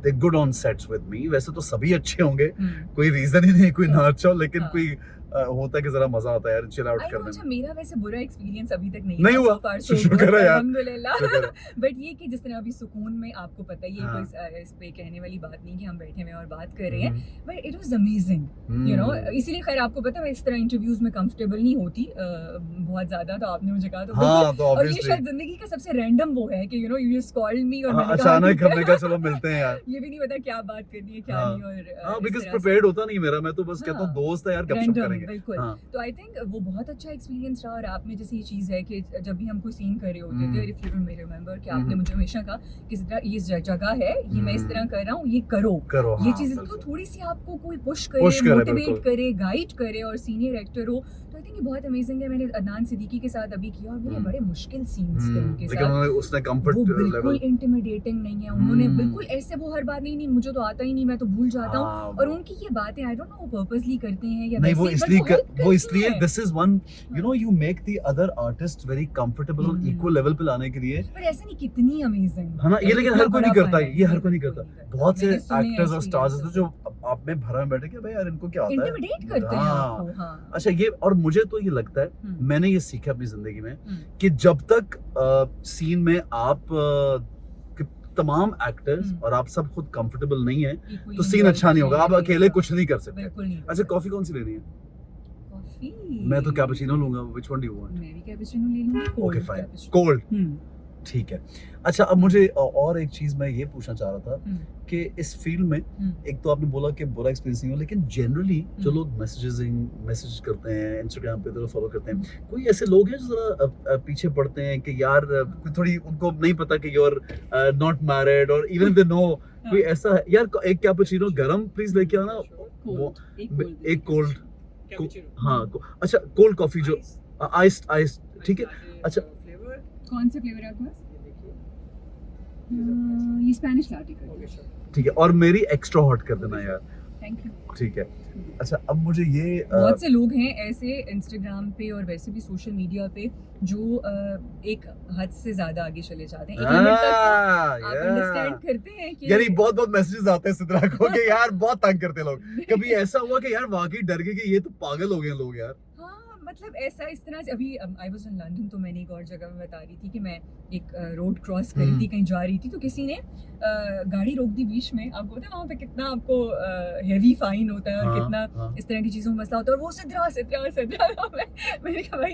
they good on sets with me, वैसे तो सभी अच्छे होंगे, कोई रीजन ही नहीं कोई ना अच्छा हो, लेकिन हाँ। कोई होता है कि जरा मजा आता है यार चिल आउट I know, करने अच्छा में। मेरा वैसे बुरा एक्सपीरियंस अभी तक नहीं नहीं हुआ? so far so शुक्र good, है यार। अल्हम्दुलिल्लाह। शुक्र है। बट ये कि जिस तरह अभी सुकून में, आपको पता ही है, हाँ। कोई इस पे कहने वाली बात नहीं कि हम बैठे हुए हैं और बात कर रहे हैं, hmm, but it was amazing, you know. इसीलिए खैर आपको पता है मैं इस तरह इंटरव्यूज में कंफर्टेबल नहीं होती बहुत ज्यादा, तो आपने मुझे कहा तो बिल्कुल। हाँ तो और ये ऑब्वियसली शायद जिंदगी का सबसे रैंडम वो है कि you know you just called me और मैंने कहा अचानक ठीक है। हमने कहा चलो मिलते हैं यार। ये भी नहीं पता क्या बात करनी है क्या हाँ। नहीं, और हाँ इस बिकॉज तरह से। प्रिपेयर्ड होता नहीं मेरा, मैं तो बस कहता हूँ हाँ। दोस्त है यार गपशप रैंडम, करेंगे। बिल्कुल। हाँ। तो आई थिंक वो बहुत अच्छा एक्सपीरियंस रहा। और आप में जैसे ये चीज़ है कि जब भी हम कोई सीन कर रहे होते थे, इफ यू रिमेंबर कि आपने मुझे हमेशा कहा कि इस तरह ये जगह है, ये मैं इस तरह कर रहा हूँ, ये करो। करो ये हाँ, चीज़ तो बिल्कुल। थोड़ी सी आपको कोई पुश Push करे, करे, मोटिवेट बिल्कुल। करे, गाइड करे, और सीनियर एक्टर हो, तो आई थिंक ये बहुत अमेजिंग है। मैंने अदनान सिद्दीकी के साथ अभी किया और मेरे बड़े मुश्किल सीन्स थे उनके लेकिन साथ। उसने कंफर्ट वो बिल्कुल लेवल। इंटिमिडेटिंग नहीं है, उन्होंने बिल्कुल ऐसे वो हर बात नहीं मुझे तो आता ही नहीं, मैं तो भूल जाता हूँ। हाँ, और उनकी ये बातें आई डोंट नो वो पर्पसली करते हैं या नहीं वो वैसे ही, but इसलिए help वो करती इसलिए हैं। This is one you know you make the other artist very comfortable और इक्वल लेवल पे लाने के लिए, पर ऐसे नहीं, कितनी अमेजिंग है ना। ये लेकिन हर कोई नहीं करता है, ये हर कोई नहीं बिल्कुल करता। बहुत से मैंने सुने एक्टर्स और ऐसे स्टार्स experiences। जो आप में भरा में बैठे कि भाई यार इनको क्या आता है, इंटिमिडेट करते हैं हाँ। आपको। हाँ। अच्छा ये, और मुझे तो ये लगता है हम्म, मैंने ये सीखा अपनी जिंदगी में हम्म, कि जब तक सीन में आप कि तमाम एक्टर्स हम्म। और आप सब खुद कंफर्टेबल नहीं है equally तो सीन involved अच्छा नहीं होगा, आप नहीं अकेले होगा। कुछ नहीं कर सकते। बिल्कुल नहीं। अच्छा कॉफी कौन सी लेनी है? कॉफी मैं तो कैपुचिनो लूंगा, which one do you want? मैं भी कैपुचिनो ले लूंगी, okay cold fine, cappuccino। Cold, ठीक है। अच्छा अब मुझे और एक चीज मैं ये पूछना चाह रहा था हम्म, कि इस फील्ड में एक तो आपने बोला कि बुरा एक्सपीरियंस नहीं हो, लेकिन जनरली जो लोग मैसेज करते हैं इंस्टाग्राम पे तो फॉलो करते हैं, कोई ऐसे लोग हैं जो जरा पीछे पड़ते हैं कि यार कोई थोड़ी उनको नहीं पता कि यू आर नॉट मैरिड, और इवन दे नो कोई ऐसा है यार एक कैपुचिनो गरम प्लीज लेके आना, वो एक कोल्ड, हाँ अच्छा कोल्ड कॉफी जो आइस, ठीक है। अच्छा कौन से फ्लेवर है आपके पास? ये स्पेनिश लाटे कर, ठीक है, और मेरी एक्स्ट्रा हॉट कर देना यार, थैंक यू। ठीक है। अच्छा अब मुझे ये बहुत से लोग हैं ऐसे इंस्टाग्राम पे और वैसे भी सोशल मीडिया पे जो एक हद से ज्यादा आगे चले जाते हैं। एक लिमिट तक तो आप अंडरस्टैंड करते हैं कि यानी बहुत मैसेजेस आते हैं सिद्रा को कि यार बहुत तंग करते हैं लोग। कभी ऐसा हुआ कि यार वाकई डर गए कि ये तो पागल हो गए लोग यार? हाँ मतलब ऐसा इस तरह से अभी आई वाज इन लंदन, तो मैंने एक और जगह में बता रही थी कि मैं एक रोड क्रॉस कर रही थी, कहीं जा रही थी, तो किसी ने गाड़ी रोक दी बीच में। आपको पता है वहाँ पे कितना आपको हेवी फाइन होता है और हाँ, कितना हाँ। इस तरह की चीज़ों में मसला होता है, और वो सिद्धरा मैंने कहा भाई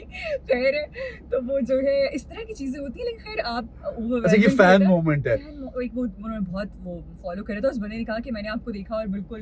खैर है, तो वो जो है इस तरह की चीज़ें होती हैं। लेकिन खैर आप अच्छा, ये फैन मोमेंट है। एक वो उन्होंने बहुत वो फॉलो करा था, उस बंदे ने कहा कि मैंने आपको देखा और बिल्कुल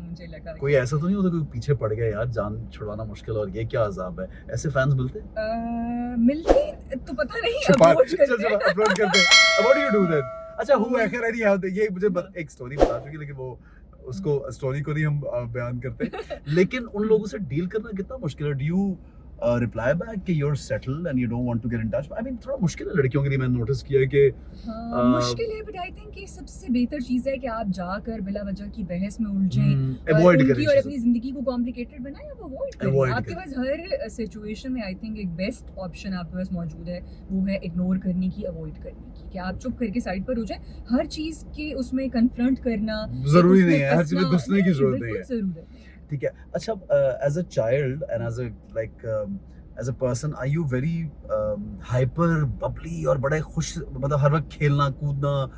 मुझे लगा कोई ऐसा तो नहीं होता कोई पीछे पड़ गया यार, जान छुड़वाना मुश्किल और ये क्या अजाब है, ऐसे फैंस मिलते हैं? मिलते तो पता नहीं, छुपा अप्रोच चल करते हैं। अप्रोच करते हैं। What do you do then? अच्छा हुआ है खैर, ये मुझे एक स्टोरी बता चुकी, लेकिन वो उसको स्टोरी को नहीं हम बयान करते। लेकिन उन लोगों से डील करना कितना मुश्किल है? डू यू रिप्लाई बैक कि you are settled and you don't want to get in touch? I mean थोड़ा मुश्किल है लड़कियों के लिए, मैंने नोटिस किया है कि हाँ, मुश्किल है, बट आई थिंक ये सबसे बेहतर चीज़ है कि आप जाकर बिला वजह की बहस में उलझें और अवॉइड उनकी करें और चीज़ें। अपनी ज़िंदगी को कॉम्प्लिकेटेड बनाएं, आप अवॉइड करें। Avoid आपके करें। पास हर सिचुएशन में आई थिंक एक बेस्ट ऑप्शन आपके पास मौजूद है, वो है इग्नोर करने की, अवॉइड करने की, कि आप चुप करके साइड पर हो जाएं। हर चीज़ के उसमें कन्फ्रंट करना जरूरी उसमें नहीं है, हर चीज में फंसना घुसने की जरूरत नहीं बिल्कुल है। ज़रूरत नहीं है। ठीक है। अच्छा, as a child and as a like as a person, are you very hyper bubbly और बड़े खुश, मतलब हर वक्त खेलना कूदना,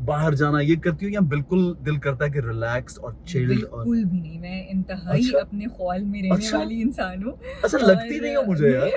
बाहर जाना ये करती हो, या बिल्कुल दिल करता है कि रिलैक्स और चिल्ड? और बिल्कुल भी नहीं, मैं इंतहाई अच्छा? अपने ख्याल में रहने अच्छा? वाली इंसान हूँ। अच्छा, लगती नहीं हो मुझे यार।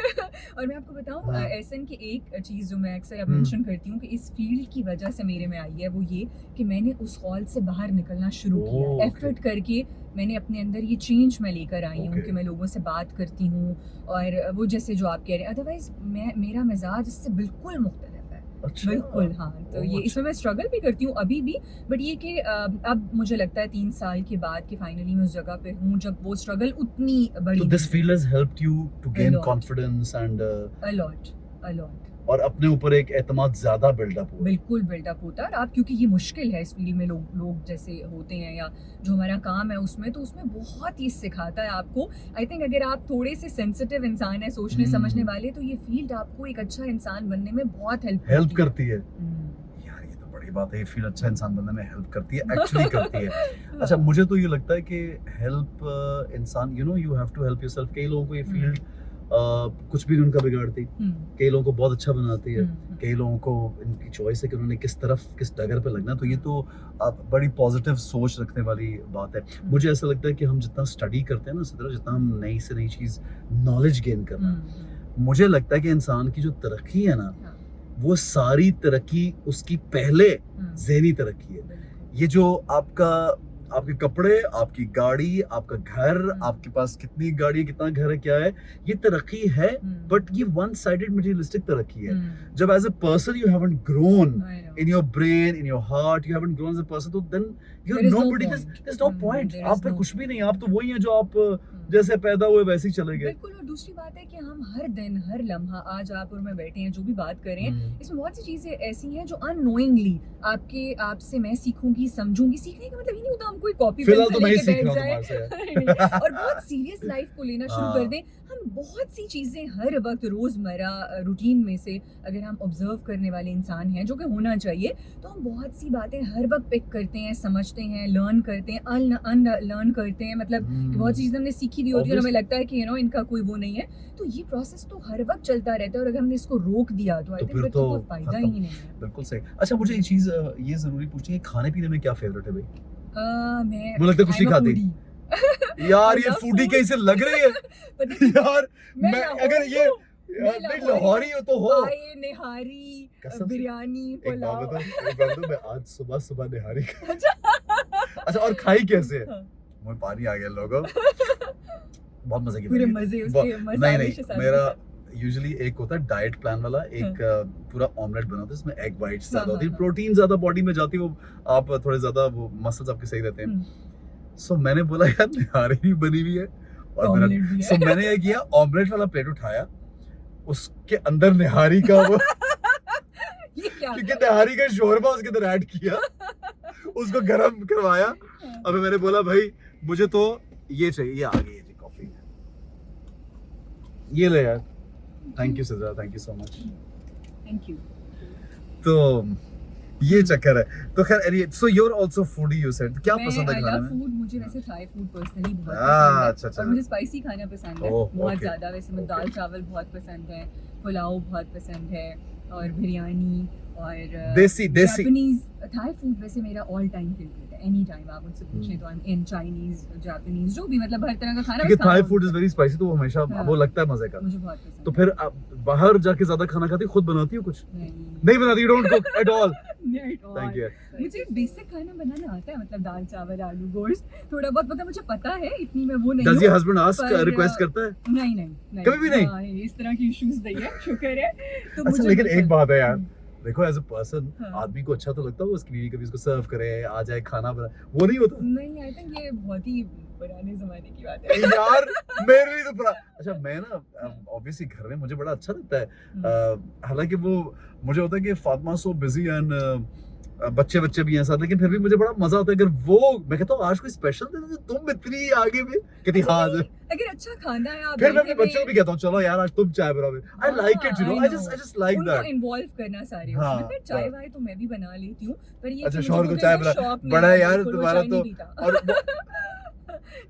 और मैं आपको बताऊँ हाँ। एहसन की एक चीज़ जो मैं अक्सर अब हम्म। मेंशन करती हूँ कि इस फील्ड की वजह से मेरे में आई है, वो ये कि मैंने उस ख्याल से बाहर निकलना शुरू किया, ओह, एफर्ट करके मैंने अपने अंदर ये चेंज मैं लेकर आई हूँ ओके। कि मैं लोगों से बात करती हूँ, और वो जैसे जो आप कह रहे हैं, अदरवाइज मेरा मिजाज इससे बिल्कुल मुख्तलिफ है। अच्छा, बिल्कुल हाँ, तो ये ओह, इसमें मैं स्ट्रगल भी करती हूँ अभी भी, बट ये कि अब मुझे लगता है 3 साल के बाद कि फाइनली मैं उस जगह पे हूँ जब वो स्ट्रगल उतनी बड़ी तो this field has helped you to gain lot. Confidence and a lot और अपने ऊपर एक एतमाद ज्यादा बिल्डअप हुआ? बिल्कुल बिल्डअप होता है। और आप क्योंकि ये मुश्किल है इस फील्ड में, लोग जैसे होते हैं या जो हमारा काम है उसमें, तो उसमें बहुत ही सिखाता है आपको। आई थिंक अगर आप थोड़े से सेंसिटिव इंसान है, सोचने समझने वाले, तो ये फील्ड आपको एक अच्छा इंसान बनने में बहुत हेल्प करती है। यार ये तो बड़ी बात है, ये फील्ड अच्छा इंसान बनने में हेल्प करती है, एक्चुअली करती है। अच्छा, मुझे तो ये लगता है कि हेल्प इंसान, you know, you have to help yourself. कई लोगों को ये फील्ड कुछ भी नहीं उनका बिगाड़ती, कई लोगों को बहुत अच्छा बनाती है, कई लोगों को इनकी चॉइस है कि उन्होंने किस डगर पे लगना। तो ये तो बड़ी पॉजिटिव सोच रखने वाली बात है। मुझे ऐसा लगता है कि हम जितना स्टडी करते हैं ना, सिद्रा, जितना हम नई से नई चीज़ नॉलेज गेन करना, मुझे लगता है कि इंसान की जो तरक्की है ना, वो सारी तरक्की उसकी पहले ज़हनी तरक्की है। ये जो आपके कपड़े, आपकी गाड़ी, आपका घर, आपके पास कितनी गाड़ी है, कितना घर है, क्या है, ये तरक्की है, बट ये वन साइडेड मटेरियलिस्टिक तरक्की है। जब as a person you haven't grown in your brain, in your heart, you haven't grown as a person, तो then you're There is no nobody. point. There's no point. There is आप पे no कुछ भी नहीं, आप तो वही हैं जो आप जैसे पैदा हुए वैसे ही चले गए। बिल्कुल। और दूसरी बात है कि हम हर दिन, हर लम्हा, आज आप और मैं बैठे हैं, जो भी बात कर रहे हैं, इसमें बहुत सी चीजें ऐसी हैं जो अननोइंगली आपसे मैं सीखूंगी, समझूंगी। सीखने का मतलब ये नहीं होता हम कोई कॉपी फिलहाल तो मैं ही सीख रहा हूँ तुम्हारे से। और बहुत सीरियस लाइफ को लेना शुरू कर दें। हम बहुत सी चीजें हर वक्त रोजमर्रा रूटीन में से अगर हम ऑब्जर्व करने वाले इंसान हैं, जो कि होना चाहिए, तो हम बहुत सी बातें हर वक्त पिक करते हैं, समझते हैं, लर्न करते हैं, अनलर्न करते हैं। मतलब कि बहुत सी चीज़ें हमने सीखी हुई होती है और हमें लगता है कि इनका कोई वो नहीं है। तो ये प्रोसेस तो हर वक्त चलता रहता है, और अगर हमने इसको रोक दिया तो आई थिंक फिर तो कोई फायदा ही नहीं है। बिल्कुल सही। अच्छा, मुझे एक चीज ये जरूरी पूछनी है, खाने पीने में क्या फेवरेट है भाई? मैं मुझे लगता है कुछ नहीं खाती यार, ये फूडी कैसे लग रही है यार। मैं अगर ये नहीं लाहौरी हो तो हो, निहारी, कसम से। बिरयानी, एक बात पुलाव। बताऊं, मैं आज सुबह निहारी अच्छा, और खाई कैसे? मुझे पानी आ गया लोगों। बहुत मजे की पूरे बनी। मजे उसके नहीं, मेरा यूजुअली एक होता है डाइट प्लान वाला, एक पूरा ऑमलेट बना होता है, इसमें एग वाइट्स ज्यादा होती है, प्रोटीन ज्यादा बॉडी में जाती है, वो आप थोड़े ज्यादा वो मसल्स आपके सही रहते हैं। सो मैंने बोला यार निहारी भी बनी हुई है और मेरा, सो मैंने ये किया, ऑमलेट वाला प्लेट उठाया, उसके अंदर निहारी का वो क्योंकि निहारी का शोरबा उसके अंदर ऐड किया, उसको गरम करवाया। अब मैंने बोला भाई मुझे तो ये चाहिए, ये आ गई है जी कॉफी, ये ले यार। Thank you Sidra, thank you so much. Thank you. तो ये चक्कर है। तो खैर, so you are also foodie, you said. क्या पसंद है खाने में? फूड मुझे वैसे थाई फूड पर्सनली बहुत अच्छा, पसंद है अच्छा। और मुझे स्पाइसी खाना पसंद है ओह, बहुत okay. ज़्यादा। वैसे मुझे दाल Okay. चावल बहुत पसंद है, पुलाव बहुत पसंद है और बिरयानी और देसी जापानीज थाई फूड वैसे मेरा ऑल टाइम फेवरेट है। एनी टाइम आप मुझसे पूछें हम्म। तो I am in Chinese Japanese जो भी मतलब हर तरह का खाना क्योंकि बस खाना थाई होना फूड इज चाहिए। वेरी स्पाइसी, तो वो हमेशा हाँ। वो लगता है मजे का। मुझे बहुत पसंद तो है। फिर आप बाहर जाके ज्यादा खाना खाती हो, खुद बनाती हो कुछ? नहीं नहीं बनाती, you don't cook at all? नहीं at all. Thank you. मुझे बेसिक खाना बनाना आता है, मतलब दाल चावल आलू गोश्त थोड़ा बहुत मतलब मुझे पता है, इतनी मैं वो नहीं डज योर हूँ। हस्बैंड आस्क, पर रिक्वेस्ट करता है? नहीं नहीं नहीं कभी भी नहीं? हाँ, इस तरह की इश्यूज नहीं है, शुक्र है। तो अच्छा, मुझे लेकिन एक बिल्कुल- बात है यार, हम्म, देखो एज अ पर्सन हाँ। आदमी को अच्छा तो लगता है वो उसकी बीवी कभी उसको सर्व करे, आ जाए खाना बना, वो नहीं होता? नहीं आई थिंक ये बहुत ही पुराने जमाने की बात है। यार मेरे लिए तो पूरा अच्छा, मैं ना ऑब्वियसली घर में मुझे बड़ा अच्छा लगता है, हालांकि वो मुझे होता है कि फातिमा सो बिजी एंड बच्चे बच्चे भी हैं साथ, लेकिन फिर भी मुझे बड़ा मजा आता है अगर वो, मैं कहता हूँ आज कोई स्पेशल दिन है, तो तुम इतनी आगे भी कहती हाँ आ जाए। अगर अच्छा खाना है आप फिर मैं अपने बैठे बच्चों को भी कहता हूँ चलो यार आज तुम चाय बनाओ, I like it, you know, I just like उनको दैट। इन्वॉल्व करना सारे हाँ, उसमें। फिर चाय हाँ। वाय तो मैं भी बना लेती हूँ, पर ये अच्छा, कि शौहर मुझे को चाय बिल्कुल बना शौक नहीं बड़ा है यार बिल्कुल, वो तुम्हारा चाय तो, नहीं पीता। और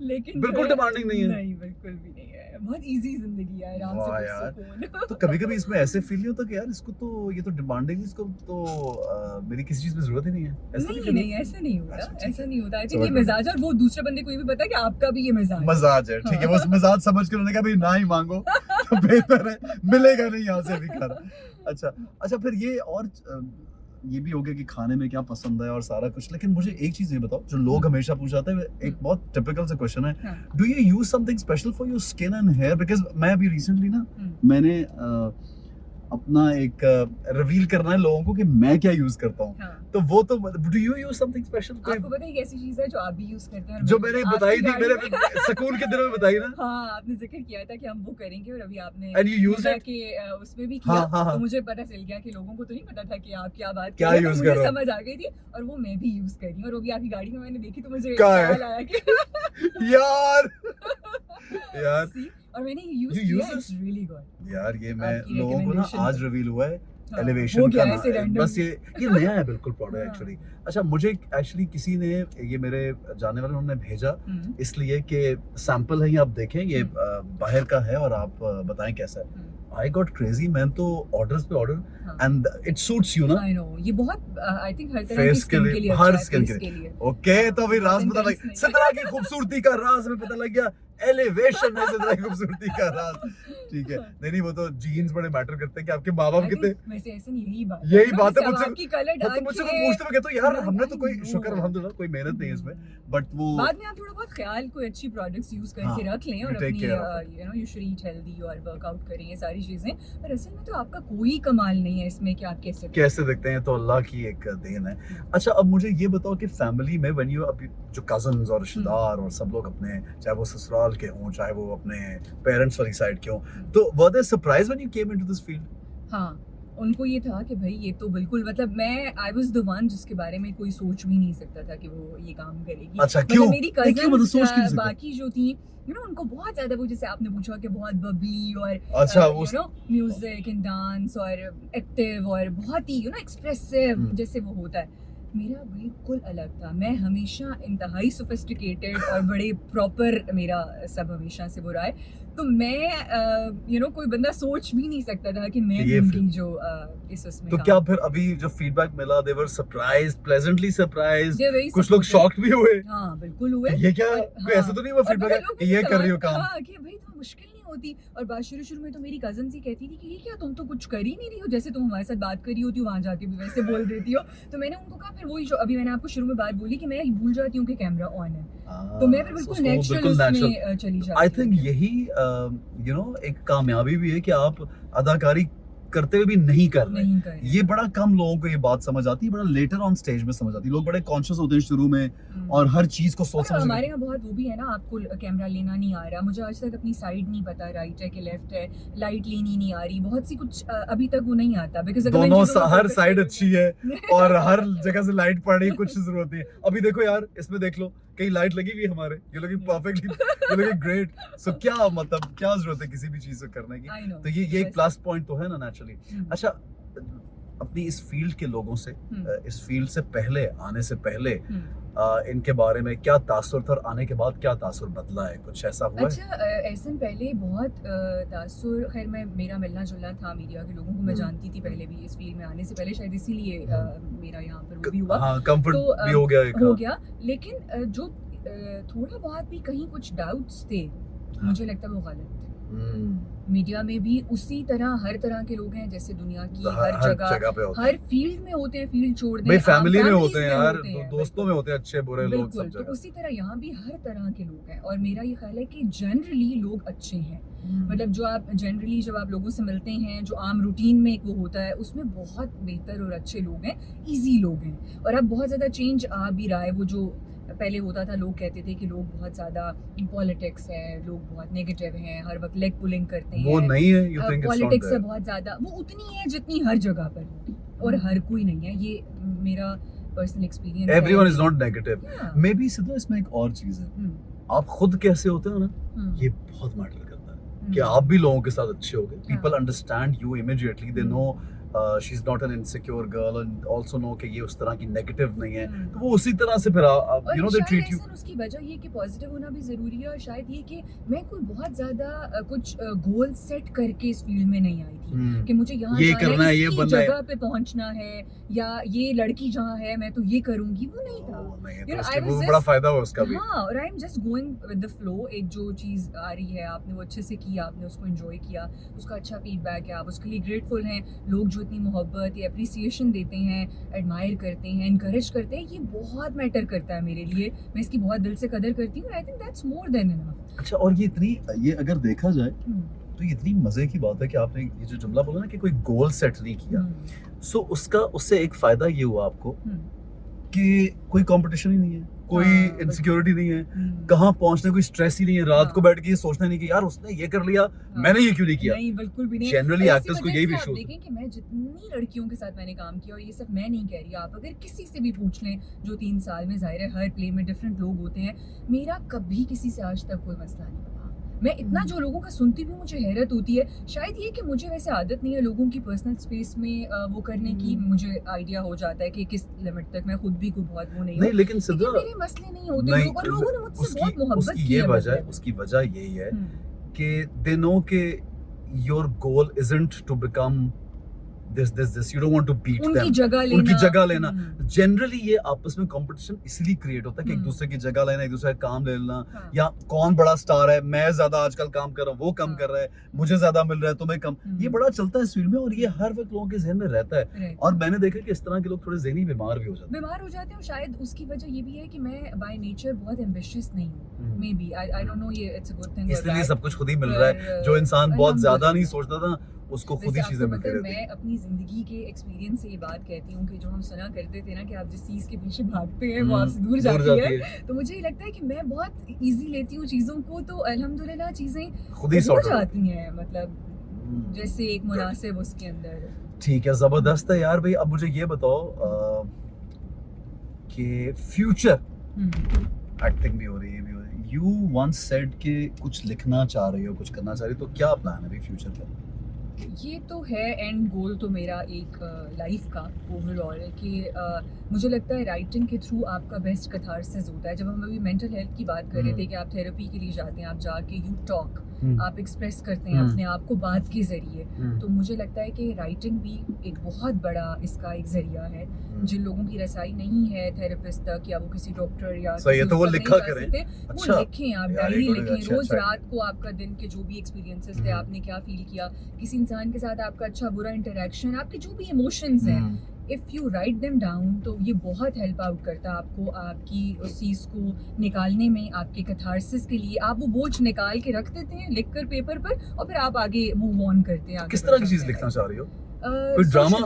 लेकिन बिल्कुल फिर- डिमांडिंग नहीं है। नहीं बिल्कुल भी नहीं है, बहुत इजी जिंदगी है, आराम से वाह यार। पुरसुकून। तो कभी कभी इसमें ऐसे फील नहीं होता कि यार इसको तो, ये तो डिमांडिंग, इसको तो मेरी किसी चीज में जरूरत ही नहीं है, ऐसा नहीं feel नहीं ऐसा नहीं होता, अच्छा, ठीक ऐसा नहीं होता। आई समझ थिंक ये गया। मिजाज है और वो दूसरे बंदे को ये भी पता है कि आपका भी ये मिजाज है। मजाज है, ठीक है, वो उस मजाज समझ कर उन्होंने कहा भाई ना ही मांगो तो बेहतर है, मिलेगा नहीं यहाँ से भी खाना। अच्छा अच्छा, फिर ये और ये भी हो गया कि खाने में क्या पसंद है और सारा कुछ, लेकिन मुझे एक चीज ये बताओ जो लोग हमेशा पूछते हैं, एक बहुत टिपिकल सा क्वेश्चन है, हाँ। Do you use something special for your skin and hair? Because मैं अभी रिसेंटली ना मैंने अपना एक रिवील करना है लोगों को कि मैं क्या यूज करता हूँ, हाँ। तो वो तो do you use something special? आपको पता है एक ऐसी चीज है जो आप भी यूज करते हैं और जो मैं भी। मैंने आपकी बताई थी, गाड़ी मेरे में- सकून के दिनों में बताई ना, हाँ, आपने जिक्र किया था कि हम वो करेंगे और अभी आपने एंड यू यूज इट? कि उसमें भी हाँ, किया। हाँ, हाँ। तो मुझे पता चल गया कि लोगों को तो नहीं पता था कि आप क्या बात क्या कर रहे हो, use मुझे कर रहे हो। समझ आ गई थी और वो मैं भी यूज कर रही हूँ। और वो भी आपकी गाड़ी में मैंने देखी तो मुझे क्या है? ख्याल आया कि यार यार See, और मैंने यूज You किया, use इट्स रियली गुड। यार ये मैं आपकी लोगों को ना recommendation आज पर। रिवील हुआ है, हाँ, एलिवेशन हो का गया ना, ऐसे randomly। बस ये नया है बिल्कुल प्रोडक्ट हाँ। एक्चुअली। अच्छा, मुझे एक्चुअली किसी ने ये मेरे जाने वाले उन्होंने भेजा हम्म, इसलिए कि सैंपल है, ये आप देखें, ये बाहर का है और आप बताएं कैसा है। हम्म, आई गॉट क्रेजी, मैं तो ऑर्डर्स पे ऑर्डर, हाँ। एंड इट सूट्स यू ना I know, ये बहुत आई थिंक हर तरह की फेस के स्किन के लिए लिए, हर अच्छा है, स्किन face के के लिए। लिए। ओके, तो अभी बहुत राज पता intense लग, नहीं। सिद्रा की खूबसूरती का राज हमें पता लग गया, एलिवेशन है सिद्रा की खूबसूरती का राज, ठीक है। नहीं वो तो जीन्स बड़े मैटर करते हैं कि आपके माँ बाप I कितने, think वैसे ऐसे नहीं, यही बात यही ना, बात है, जैसे अब मुझसे- आपकी कलर तो मुझसे को पूछते हुए कहते हो यार हमने तो कोई, शुक्र अल्हम्दुलिल्लाह कोई मेहनत नहीं है इसमें, बट वो बाद में आप थोड़ा बहुत ख्याल, कोई अच्छी प्रोडक्ट्स यूज करके हाँ, रख लें और you take अपनी care of it. You know you should eat healthy और वर्कआउट करें, ये सारी चीजें। पर असल में तो आपका कोई कमाल नहीं है इसमें कि आप कैसे दिखते हैं, तो अल्लाह की एक देन है। अच्छा, अब मुझे ये बताओ कि फैमिली में व्हेन यू, अभी जो कजन्स और रिश्तेदार और सब लोग अपने, चाहे वो ससुराल के हों चाहे वो अपने पेरेंट्स वाली साइड के हों, तो were they surprised when you came into this field? हाँ, उनको ये था कि भाई ये तो बिल्कुल, मतलब मैं आई वाज द वन जिसके बारे में कोई सोच भी नहीं सकता था कि वो ये काम करेगी। अच्छा, मतलब क्यों? मेरी नहीं, क्यों? मतलब सोच क्यों नहीं कजिन्स सकते? बाकी जो थी, यू नो, उनको बहुत ज्यादा वो, जैसे आपने पूछा कि बहुत बबली और अच्छा, यू वो नो म्यूजिक एंड डांस और एक्टिव और बहुत ही यू नो एक्सप्रेसिव जैसे वो होता है। मेरा बिल्कुल अलग था, मैं हमेशा इंतहाई सोफिस्टिकेटेड और बड़े प्रॉपर, मेरा सब हमेशा से वो रहा है। तो मैं यू नो कोई बंदा सोच भी नहीं सकता था कि मैं ये दूंगी जो इस उसमें तो काम। क्या फिर अभी जो फीडबैक मिला, they were surprised, pleasantly surprised, They're very कुछ लोग supportive। शॉक्ड भी हुए हाँ बिल्कुल हुए। ये क्या, और- कोई हाँ, ऐसा तो नहीं हुआ और पता फीडबैक लोग कि ये कर रही हो काम? हाँ, कि भाई तो मुश्किल नहीं होती। और बात शुरू में तो मेरी कजन ही कहती थी कि ये क्या, तुम तो कुछ कर ही नहीं रही हो, जैसे तुम हमारे साथ बात कर रही होती हो वहां जाके भी वैसे बोल देती हो। तो मैंने उनको कहा, फिर वही जो अभी मैंने आपको शुरू में बात बोली कि मैं भूल जाती हूँ कि कैमरा ऑन है, तो मैं फिर बिल्कुल नेचुरल उसमें चली जाती हूँ। आई थिंक यही यू नो एक कामयाबी भी है कि आप अदाकारी करते हुए भी नहीं कर रहे। नहीं कर ये बड़ा कम लोगों को ये बात समझ आती है, बड़ा लेटर ऑन स्टेज में समझ आती है। लोग बड़े कॉन्शियस होते हैं शुरू में और हर चीज को सोच समझ हमारे यहाँ बहुत वो भी है ना, आपको कैमरा लेना नहीं आ रहा, मुझे आज तक अपनी साइड नहीं पता राइट है कि लेफ्ट है, लाइट लेनी नहीं आ रही, बहुत सी कुछ अभी तक वो नहीं आता। बिकॉज दोनों हर साइड अच्छी है और हर जगह से लाइट पड़ रही है, कुछ जरूरत नहीं है। अभी देखो यार, इसमें देख लो कहीं लाइट लगी हुई है हमारे, you looking perfectly, you looking great. So क्या मतलब, क्या जरूरत है किसी भी चीज को करने की? तो ये एक प्लस पॉइंट तो है ना नेचुरली। अच्छा, अपनी इस फील्ड के लोगों से, इस फील्ड से पहले आने से पहले हम्म। इनके बारे में क्या तासुर था और आने के बाद क्या तासुर बदला है, कुछ ऐसा हुआ है? अच्छा, ऐसे पहले बहुत तासुर, खैर मैं मेरा मिलना जुलना था मीडिया के लोगों को, मैं जानती थी पहले भी इस फील्ड में आने से पहले, शायद इसीलिए मेरा यहाँ पर वो भी हुआ, हाँ, कंफर्ट तो भी हो गया एक, हो हाँ। गया। लेकिन जो थोड़ा बहुत भी कहीं कुछ डाउट्स थे, हाँ। मुझे लगता है वो गलत थे। हम्म, मीडिया में भी उसी तरह हर तरह के लोग हैं, जैसे दुनिया की हर हर जगह जगह पे होते हैं हर फील्ड में होते हैं, फील्ड छोड़ दें, भाई, आम फैमिली में families होते हैं यार, होते हैं, दोस्तों में होते हैं अच्छे बुरे लोग बिल्कुल। सब तो जगह। उसी तरह यहाँ भी हर तरह के लोग हैं, और मेरा ये ख्याल है कि जनरली लोग अच्छे हैं। मतलब जो आप जनरली जब आप लोगों से मिलते हैं, जो आम रूटीन में एक वो होता है, उसमें बहुत बेहतर और अच्छे लोग हैं, इजी लोग हैं। और अब बहुत ज़्यादा चेंज आ भी रहा है। वो जो पहले होता था, लोग कहते थे कि लोग बहुत ज़्यादा पॉलिटिक्स है, लोग बहुत नेगेटिव हैं, हर वक्त लेग पुलिंग करते वो हैं, नहीं है, you think it's not politics है देयर? बहुत ज़्यादा, वो उतनी है जितनी हर जगह पर है, और हर कोई नहीं है। ये मेरा पर्सनल एक्सपीरियंस है। Everyone is not negative. Yeah. May be Sidhu, इसमें एक और चीज है, हम्म, आप खुद कैसे होते हो ना, हम्म, ये बहुत मैटर करता है हम्म, कि आप भी लोगों के साथ अच्छे होगे। हाँ। People understand you immediately, they हम्म। No she is not an insecure girl, and also know कि ये उस तरह की नेगेटिव नहीं है, हम्म। तो वो उसी तरह से फिर और यू नो दे शायद ट्रीट यू। ऐसा उसकी वजह ये कि पॉजिटिव होना भी ज़रूरी है, और शायद ये कि मैं कोई बहुत ज़्यादा कुछ गोल सेट करके इस फील्ड में नहीं आई थी कि मुझे यहाँ ये जाना करना है, ये इसकी बनना है। जगह पे पहुँचना है, या ये लड़की जहाँ है मैं तो ये करूँगी, वो नहीं था। नहीं, You तो know, उसके I was वो just- बड़ा फायदा हुआ उसका भी। हाँ, और आई am just going with the flow. एक जो चीज़ आ रही है, आपने वो अच्छे से किया, आपने उसको एंजॉय किया, उसका अच्छा फीडबैक है, आप उसके लिए ग्रेटफुल हैं। लोग जो इतनी मोहब्बत या अप्रिसिएशन देते हैं, एडमायर करते हैं, इनकरेज करते हैं, ये बहुत मैटर करता है मेरे लिए। मैं इसकी बहुत दिल से कदर करती हूँ। I think that's more than enough. अच्छा, और ये अगर देखा जाए तो ये इतनी मजे की बात है कि आपने ये जो जुमला बोला ना कि कोई गोल सेट नहीं किया, सो उससे एक फायदा ये हुआ आपको कि कोई कंपटीशन ही नहीं है, कोई हाँ, इनसिक्योरिटी नहीं है, कहाँ पहुंचने कोई स्ट्रेस ही नहीं है, रात को हाँ। बैठ के ये सोचना नहीं कि यार उसने ये कर लिया, मैंने ये क्यों नहीं किया। नहीं, बिल्कुल भी नहीं। जनरली और इसी एक्टर्स को वजह यही से भी आप इशू देखें कि मैं जितनी लड़कियों के साथ मैंने काम किया, और ये सब मैं नहीं कह रही, आप अगर किसी से भी पूछ लें जो 3 साल में, जाहिर है हर प्ले में डिफरेंट लोग होते हैं, मेरा कभी किसी से आज तक कोई मसला नहीं हुआ। मैं इतना जो लोगों का सुनती भी मुझे हैरत होती है। शायद ये कि मुझे वैसे आदत नहीं है लोगों की पर्सनल स्पेस में वो करने की। मुझे आइडिया हो जाता है कि किस लिमिट तक, मैं खुद भी कोई बहुत वो नहीं नहीं, हूँ, लेकिन लेकिन सिद्धू, मेरे मसले नहीं होते नहीं, लोग, और लोगों ने मुझसे उसकी बहुत मोहब्बत उसकी की ये है वजह मतलब। उसकी वजह यही है हम्म, कि दे नो कि your goal isn't to become this, you don't want to beat उनकी देम, जगह लेना, उनकी जगह लेना। हम्म, जनरली ये आपस में कंपटीशन इसलिए क्रिएट होता है कि एक हम्म। दूसरे की जगह लेना, एक दूसरे का काम ले लेना, हाँ, या कौन बड़ा स्टार है, मैं ज्यादा आजकल काम कर रहा हूँ, वो कम हाँ। कर रहा है, मुझे ज्यादा मिल रहा है, तुम्हें कम। हम्म। ये बड़ा चलता है इस फील्ड में, और ये हर वक्त लोगों के जहन में रहता है। right। और मैंने देखा कि इस तरह के लोग थोड़े ज़हनी बीमार भी हो जाते बीमार हो जाते हैं, और शायद उसकी वजह ये भी है कि मैं बाय नेचर बहुत एम्बिशियस नहीं हूँ। हैं। Maybe I don't know, ये इट्स अ गुड थिंग, इसलिए सब कुछ खुद ही मिल रहा है। जो इंसान बहुत ज्यादा नहीं सोचता था, उसको खुद ही चीजें मिलती रहती मैं अपनी जिंदगी के एक्सपीरियंस से ये बात कहती हूँ कि जो हम सुना करते थे ना कि आप जिस चीज के पीछे भागते हैं वो आपसे दूर जाती है, तो मुझे ये लगता है कि मैं बहुत इजी लेती हूँ चीजों को, तो अल्हम्दुलिल्लाह चीजें खुद ही हो सॉर्ट जाती हैं, मतलब जैसे एक मुनासिब उसके अंदर। ठीक है, जबरदस्त है यार। भाई अब मुझे ये बताओ कि फ्यूचर एक्टिंग भी हो रही है, भी हो रही है, यू वंस सेड कि कुछ लिखना चाह रही हो, कुछ करना चाह रही हो, तो क्या प्लान है भाई फ्यूचर का? ये तो है एंड गोल तो मेरा एक लाइफ का ओवरऑल कि मुझे लगता है राइटिंग के थ्रू आपका बेस्ट कथारसिस होता है। जब हम अभी मेंटल हेल्थ की बात कर रहे थे कि आप थेरेपी के लिए जाते हैं, आप जाके यू टॉक, आप एक्सप्रेस करते हैं अपने आप को बात के जरिए, तो मुझे लगता है कि राइटिंग भी एक बहुत बड़ा इसका एक जरिया है। जिन लोगों की रसाई नहीं है थेरेपिस्ट तक, या वो किसी डॉक्टर या सही है, किसी तो वो उस तक लिखा नहीं जा करें। सकते, अच्छा, वो लिखें, आप यार, डायरी ये बड़ी लिखें, अच्छी रोज अच्छा है। रात को आपका दिन के जो भी एक्सपीरियंसेस थे, आपने क्या फील किया, किसी इंसान के साथ आपका अच्छा बुरा इंटरेक्शन, आपके जो भी इमोशंस हैं, if you write them down, तो ये बहुत हेल्प आउट करता है आपको, आपकी उस चीज़ को निकालने में, आपके कथारसिस के लिए। आप वो बोझ निकाल के रख देते हैं लिख कर पेपर पर, और फिर आप आगे मूव ऑन करते हैं। किस तरह की चीज लिखना चाह रही हो? कोई ड्रामा,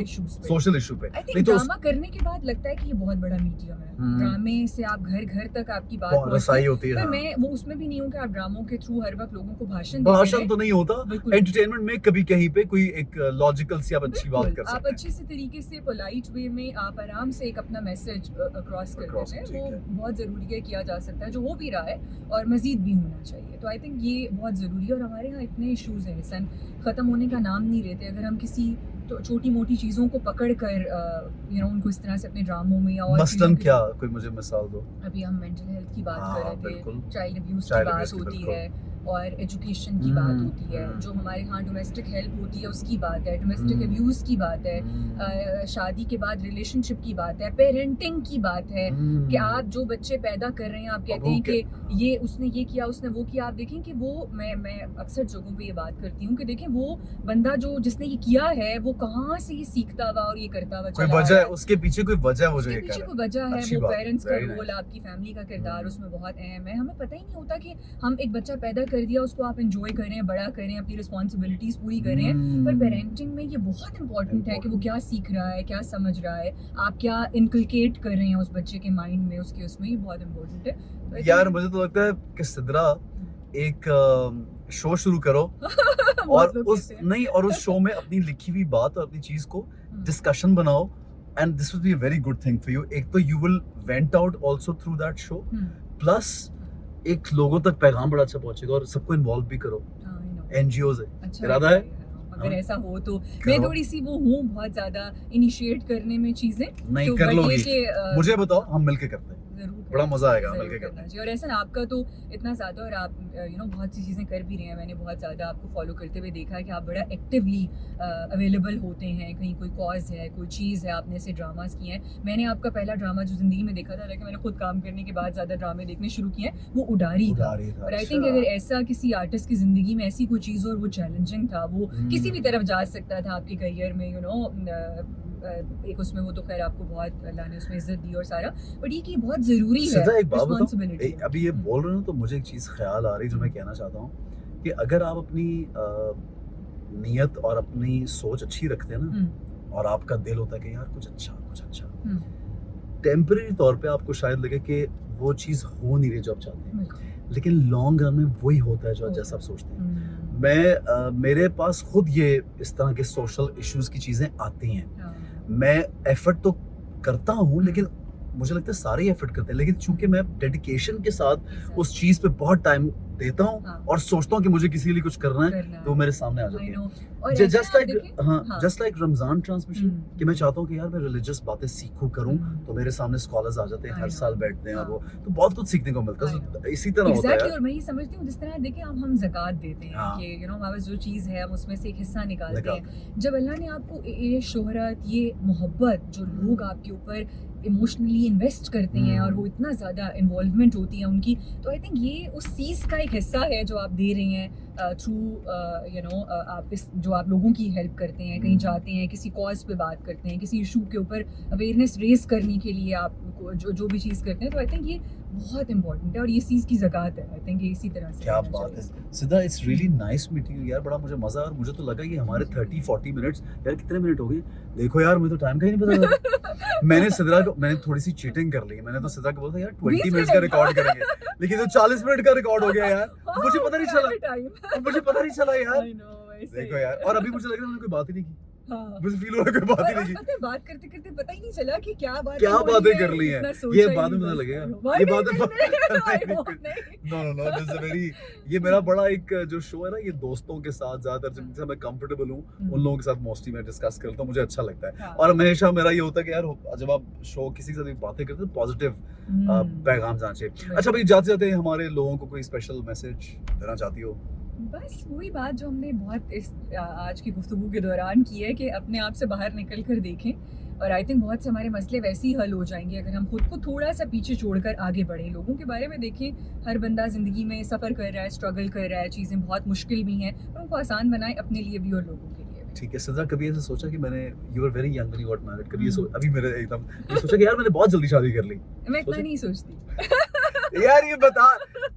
सोशल इशू पे? आई थिंक नहीं तो ड्रामा करने के बाद लगता है कि ये बहुत बड़ा मीडियम है। ड्रामे से आप घर घर तक आपकी बात पहुंचती रसाई होती है। पर हाँ। मैं वो उसमें भी नहीं हूँ कि आप ड्रामों के थ्रू हर वक्त लोगों को भाषण तो नहीं होता, बिल्कुल। एंटरटेनमेंट में कभी कहीं पे कोई एक लॉजिकल सी आप अच्छी बात कर आप सकते अच्छे से तरीके से पोलाइट वे में आप आराम से एक अपना मैसेज अक्रॉस कर Across, देते हैं, ठीक वो है। बहुत ज़रूरी है, किया जा सकता है, जो हो भी रहा है, और मज़ीद भी होना चाहिए। तो आई थिंक ये बहुत ज़रूरी है। और हमारे यहाँ इतने इश्यूज़ हैं सन, ख़त्म होने का नाम नहीं लेते। अगर हम किसी तो छोटी मोटी चीज़ों को पकड़ कर उनको इस तरह से अपने ड्रामों में या और मसलन चीज़ों के- क्या, कोई मुझे मिसाल दो। अभी हम मेंटल हेल्थ की बात कर हाँ, रहे बिल्कुल। थे, चाइल्ड अब्यूज़ की Child बात abuse की, होती बिल्कुल। है और एजुकेशन की बात होती है, हम्म। जो हमारे यहाँ डोमेस्टिक हेल्प होती है उसकी बात है, डोमेस्टिक हम्म। अब्यूज़ की बात है, शादी के बाद रिलेशनशिप की बात है, पेरेंटिंग की बात है कि आप जो बच्चे पैदा कर रहे हैं आप कहते हैं कि ये उसने ये किया उसने वो किया। आप देखें कि वो मैं अक्सर जगहों पे ये बात करती हूँ कि देखें वो बंदा जो जिसने ये किया है वो कहाँ से ये सीखता हुआ और ये करता हुआ कोई चला आ वजह रहा है, उसके पीछे कोई वजह है वो जो उसके ये कर पीछे रहा कोई वजह है, अच्छी वो बात है, पेरेंट्स का very रोल, nice। आपकी फैमिली का किरदार हम्म। उसमें बहुत अहम है। हमें पता ही नहीं होता कि हम एक बच्चा पैदा कर दिया उसको आप एंजॉय करें, बड़ा करें, अपनी रिस्पॉन्सिबिलिटीज पूरी करें, पर पेरेंटिंग में ये बहुत इंपॉर्टेंट है कि वो क्या सीख रहा है, क्या समझ रहा है, आप क्या इनकलकेट कर रहे हैं उस बच्चे के माइंड में, उसके उसमें, ये बहुत इंपॉर्टेंट है। तो I यार think- मुझे तो लगता है कि सिद्रा एक शो शुरू करो बहुत और लोग उस कहते हैं। नहीं और उस शो में अपनी लिखी हुई बात और अपनी चीज को हम्म, डिस्कशन बनाओ, and this would be a very good thing for you. एक तो you will went out also through that show, hmm, plus एक लोगों तक पैगाम बड़ा अच्छा पहुंचेगा और सबको इन्वॉल्व भी करो। हाँ, I know। एनजीओ है, अच्छा इरादा है? अगर हाँ। ऐसा हो तो करो। मैं थोड़ी सी वो हूँ बहुत ज्यादा इनिशिएट करने में चीजें, नहीं तो कर but ये लोगी, कि, मुझे बताओ, हम मिलके करते हैं, जरूर बड़ा करना मजा चाहिए, आएगा जरूर मिलके करना करते चाहिए। और ऐसा ना आपका तो इतना ज़्यादा, और आप बहुत सी चीज़ें कर भी रहे हैं, मैंने बहुत ज़्यादा आपको फॉलो करते हुए देखा है कि आप बड़ा एक्टिवली अवेलेबल होते हैं, कहीं कोई कॉज है, कोई चीज़ है, आपने ऐसे ड्रामास किए हैं। मैंने आपका पहला ड्रामा जो ज़िंदगी में देखा था, लेकिन मैंने खुद काम करने के बाद ज़्यादा ड्रामे देखने शुरू किए हैं, वो उडारी था। उड़ा रही था। और आई थिंक अगर ऐसा किसी आर्टिस्ट की ज़िंदगी में ऐसी कोई चीज़ और वो चैलेंजिंग था, वो किसी भी तरफ जा सकता था आपके करियर में, एक उसमें वो तो खैर आपको बहुत अल्लाह ने उसमें इज्जत दी और सारा, बट ये कि बहुत ज़रूरी है सिद्धा एक बात बताऊं, रिस्पॉन्सिबिलिटी। अभी ये बोल रहे हो तो मुझे एक चीज ख्याल आ रही जो मैं कहना चाहता हूँ कि अगर आप अपनी नीयत और अपनी सोच अच्छी रखते हैं ना, और आपका दिल होता है कि यार कुछ अच्छा, टेम्परेरी तौर पे आपको शायद लगे कि वो चीज़ हो नहीं रही जो आप चाहते हैं, लेकिन लॉन्ग रन में वही होता है जो जैसा आप सोचते हैं। मैं मेरे पास खुद ये इस तरह के सोशल इश्यूज की चीज़ें आती हैं, मैं एफर्ट तो करता हूँ, लेकिन मुझे लगता है सारे एफर्ट करते हैं, लेकिन चूंकि मैं डेडिकेशन के साथ उस चीज़ पे बहुत टाइम देता हूँ हाँ। और सोचता हूँ कि मुझे किसी के लिए कुछ करना है, तो वो मेरे सामने आ जाती है। जस्ट लाइक रमजान ट्रांसमिशन, कि मैं चाहता हूँ कि यार मैं रिलीजियस बातें सीखूं करूं, तो मेरे सामने स्कॉलर्स आ जाते हैं, हर साल बैठते हैं, और वो तो बहुत कुछ सीखने को मिलता है। तो इसी तरह होता है। और मैं ये समझती हूँ जिस तरह देखिए हम ज़कात देते हैं हाँ। कि हमारे पास जो चीज़ है हम उसमें से एक हिस्सा निकालते हैं। जब अल्लाह ने आपको ये शोहरत, ये मोहब्बत, जो लोग आपके ऊपर इमोशनली इन्वेस्ट करते हैं और वो इतना ज़्यादा इन्वॉल्वमेंट होती है उनकी, तो आई थिंक ये उस चीज़ का एक हिस्सा है जो आप दे रहे हैं थ्रू आप इस जो आप लोगों की हेल्प करते हैं, कहीं जाते हैं, किसी कॉज पे बात करते हैं, किसी इशू के ऊपर अवेयरनेस रेज करने के लिए आप जो भी चीज़ करते हैं, तो आई थिंक ये बहुत इंपॉर्टेंट है और ये चीज़ की ज़कात है। आई थिंक ये इसी तरह से क्या करना बात चाहिए। है सिद्धा, it's really nice meeting you यार, बड़ा मुझे मजा आया। और मुझे तो लगा ये हमारे 30-40 मिनट्स, यार कितने मिनट हो गए देखो यार, मुझे तो टाइम का ही नहीं पता लगा। मैंने थोड़ी सी चीटिंग कर ली, मैंने तो सिद्धा को बोला था यार 20 मिनट्स का रिकॉर्ड करेंगे, लेकिन तो 40 मिनट का रिकॉर्ड हो गया यार, मुझे पता नहीं चला, मुझे पता नहीं चला यार। देखो यार, और अभी मुझे लग रहा है हमने कोई बात ही नहीं की, मुझे फील हो रहा है कोई बात ही नहीं की। बात करते करते पता ही नहीं चला कि क्या बातें कर ली हैं, ये बाद में पता लगेगा, ये बाद में नो दिस इज वेरी, ये मेरा बड़ा एक जो शो है ना, ये दोस्तों के साथ ज्यादातर जिनसे मैं कंफर्टेबल हूँ उन लोगों के साथ मोस्टली मैं डिस्कस करता हूँ, मुझे अच्छा लगता है। और हमेशा मेरा ये होता है कि यार जब आप शो किसी के साथ बातें करते हैं पॉजिटिव पैगाम जाना चाहिए। अच्छा भाई, जाते जाते हमारे लोगों को कोई स्पेशल मैसेज देना चाहती हो? बस वही बात जो हमने बहुत इस आज की गुफ्तगू के दौरान की है कि अपने आप से बाहर निकल कर देखें, और आई थिंक बहुत से हमारे मसले वैसे ही हल हो जाएंगे अगर हम खुद को थोड़ा सा पीछे छोड़कर आगे बढ़ें। लोगों के बारे में देखें, हर बंदा ज़िंदगी में सफ़र कर रहा है, स्ट्रगल कर रहा है, चीज़ें बहुत मुश्किल भी हैं, पर उनको आसान बनाएं अपने लिए भी और लोगों के लिए भी। ठीक है सिद्धा, कभी ऐसा सोचा कि मैंने, you are very young when you got married, कभी अभी मेरे एकदम ये सोचा कि यार मैंने बहुत जल्दी शादी कर ली? मैं इतना नहीं सोचती। यार ये बता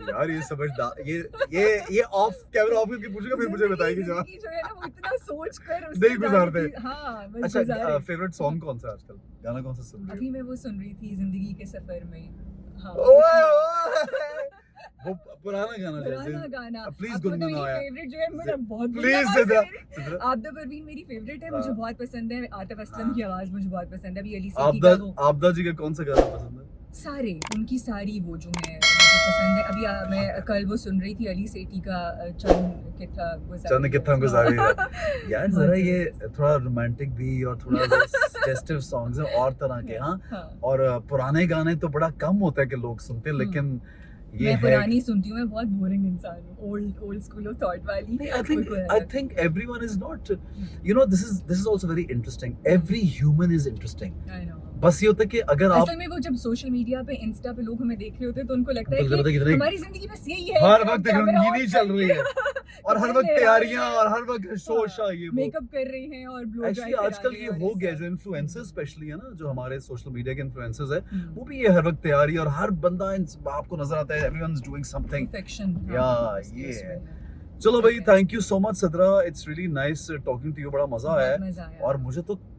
यार, ये समझदार, ये ऑफ कैमरा ऑफ करके पूछेगा, फिर मुझे बताएगी जवाब। जो है ना वो इतना सोच कर नहीं गुजारते। हाँ, बस अच्छा, गुजारे। फेवरेट सॉन्ग कौन सा आजकल, गाना कौन सा सुन रही हो? अभी मैं वो सुन रही थी जिंदगी के सफर में। हाँ, वो पुराना गाना पुराना गाना। प्लीज अब वो तो गुनगुनाओ मेरी यार फेवरेट जो है, मुझे बहुत प्लीज सिद्धा। आबदा परवीन मेरी फेवरेट है, मुझे हाँ। बहुत पसंद है। आतिफ असलम की आवाज मुझे बहुत पसंद है। अभी अली सेठी आपदा का वो आपदा जी का कौन सा गाना पसंद है? सारे उनकी सारी वो जो है मुझे पसंद है। अभी मैं कल वो सुन रही थी अली सेठी का चंद किथा चंद कितना गुजारी है यार, बहुत जरा ये जबरदस्त। थोड़ा रोमांटिक भी और थोड़ा फेस्टिव सॉन्ग्स हैं और तरह के, हाँ। हाँ। और पुराने गाने तो बड़ा कम होता है कि लोग सुनते हैं, लेकिन ये मैं है पुरानी सुनती हूँ, मैं बहुत बोरिंग इंसान हूँ, ओल्ड स्कूल ऑफ थॉट वाली। I think everyone is not, you know, this is also very interesting. Every human is interesting. I know. बस ये होता है कि अगर आप असल में वो जब सोशल मीडिया पे इंस्टा पे लोग हमें देख रहे होते हैं तो उनको लगता है उनको लगता है कि कि हमारी जिंदगी बस यही है, हर वक्त कैमरा रंगीनी ऑन चल रही है करके और हर वक्त तैयारियां और हर वक्त शोशा ये वो। मेकअप कर रहे हैं और ब्लो एक्चुअली आजकल ये हो गया, जो इन्फ्लुएंसर्स स्पेशली है ना, जो हमारे सोशल मीडिया के इन्फ्लुएंसर्स है, वो भी ये हर वक्त तैयारी और हर बंदा आपको नजर आता है, everyone is doing something. Perfection. Yeah, ये है। चलो भाई, thank you so much Sidra, it's really nice talking to you, बड़ा मजा आया। मजा आया और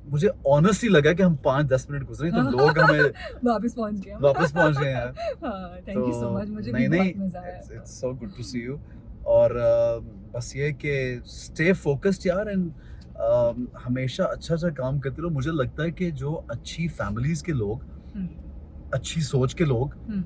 मुझे ऑनेस्टली लगा कि हम 5-10 मिनट गुजरे तो लोग हमें वापस पहुंच गए वापस पहुंच गए हैं। हाँ, थैंक यू सो मच, मुझे नहीं भी नहीं, बहुत मजा आया। It's so good to see you. और बस ये कि स्टे फोकस्ड यार, एंड हमेशा अच्छा काम करते रहो। मुझे लगता है कि जो अच्छी फैमिलीज के लोग, हम्म, अच्छी सोच के लोग हम्म,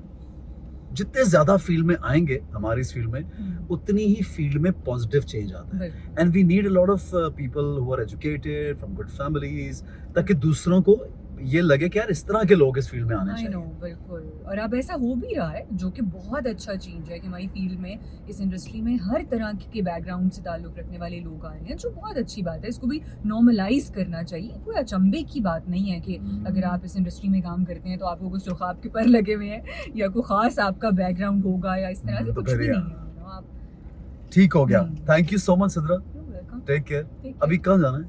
जितने ज्यादा फील्ड में आएंगे, हमारी इस फील्ड में, हम्म, उतनी ही फील्ड में पॉजिटिव चेंज आता है। बिल्कुल। And we need a lot of people who are educated from good families, ताकि दूसरों को ये लगे कि यार इस तरह के लोग इस फील्ड में आने आई नो, चाहिए। बिल्कुल। और अब ऐसा हो भी रहा है, जो कि बहुत अच्छा चेंज है कि हमारी फील्ड में, इस इंडस्ट्री में हर तरह के बैकग्राउंड से ताल्लुक रखने वाले लोग आ रहे हैं, जो बहुत अच्छी बात है। इसको भी नॉर्मलाइज करना चाहिए। कोई अचंभे की बात नहीं है कि अगर आप इस इंडस्ट्री में काम करते हैं तो आपको कोई सुखाब के पर लगे हुए हैं या कोई खास आपका बैकग्राउंड होगा या इस तरह से, तो कुछ फिर भी यार, नहीं है, you know, आप ठीक हो गया। Hmm. Thank you so much Sidra, welcome. Take care. Take अभी care. कहाँ जाना है?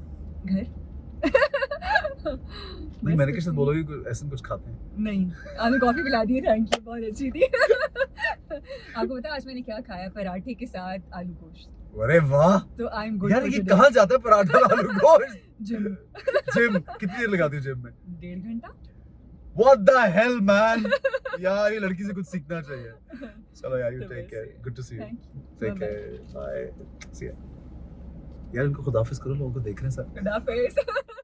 घर। नहीं, बस मैंने कुछ किसी से नहीं। बोलोगे ऐसा कुछ खाते हैं? नहीं, आपने कॉफी पिला दी है, थैंक यू, बहुत अच्छी थी। आपको पता है आज मैंने क्या खाया? पराठे के साथ आलू गोश्त। अरे वाह तो आई एम गुड यार, ये कहाँ जाता है पराठा और आलू गोश्त? जिम। जिम कितनी देर लगाती हो जिम में? 1.5 घंटा। What the hell man? यार ये लड़की से कुछ सीखना चाहिए। चलो यार, यू तो टेक केयर, वैसे, good to see you, thank you, take care, bye, see you. यार इनको खुदाफिज करो, लोगों को देख रहे हैं सर। खुदा हाफिज़।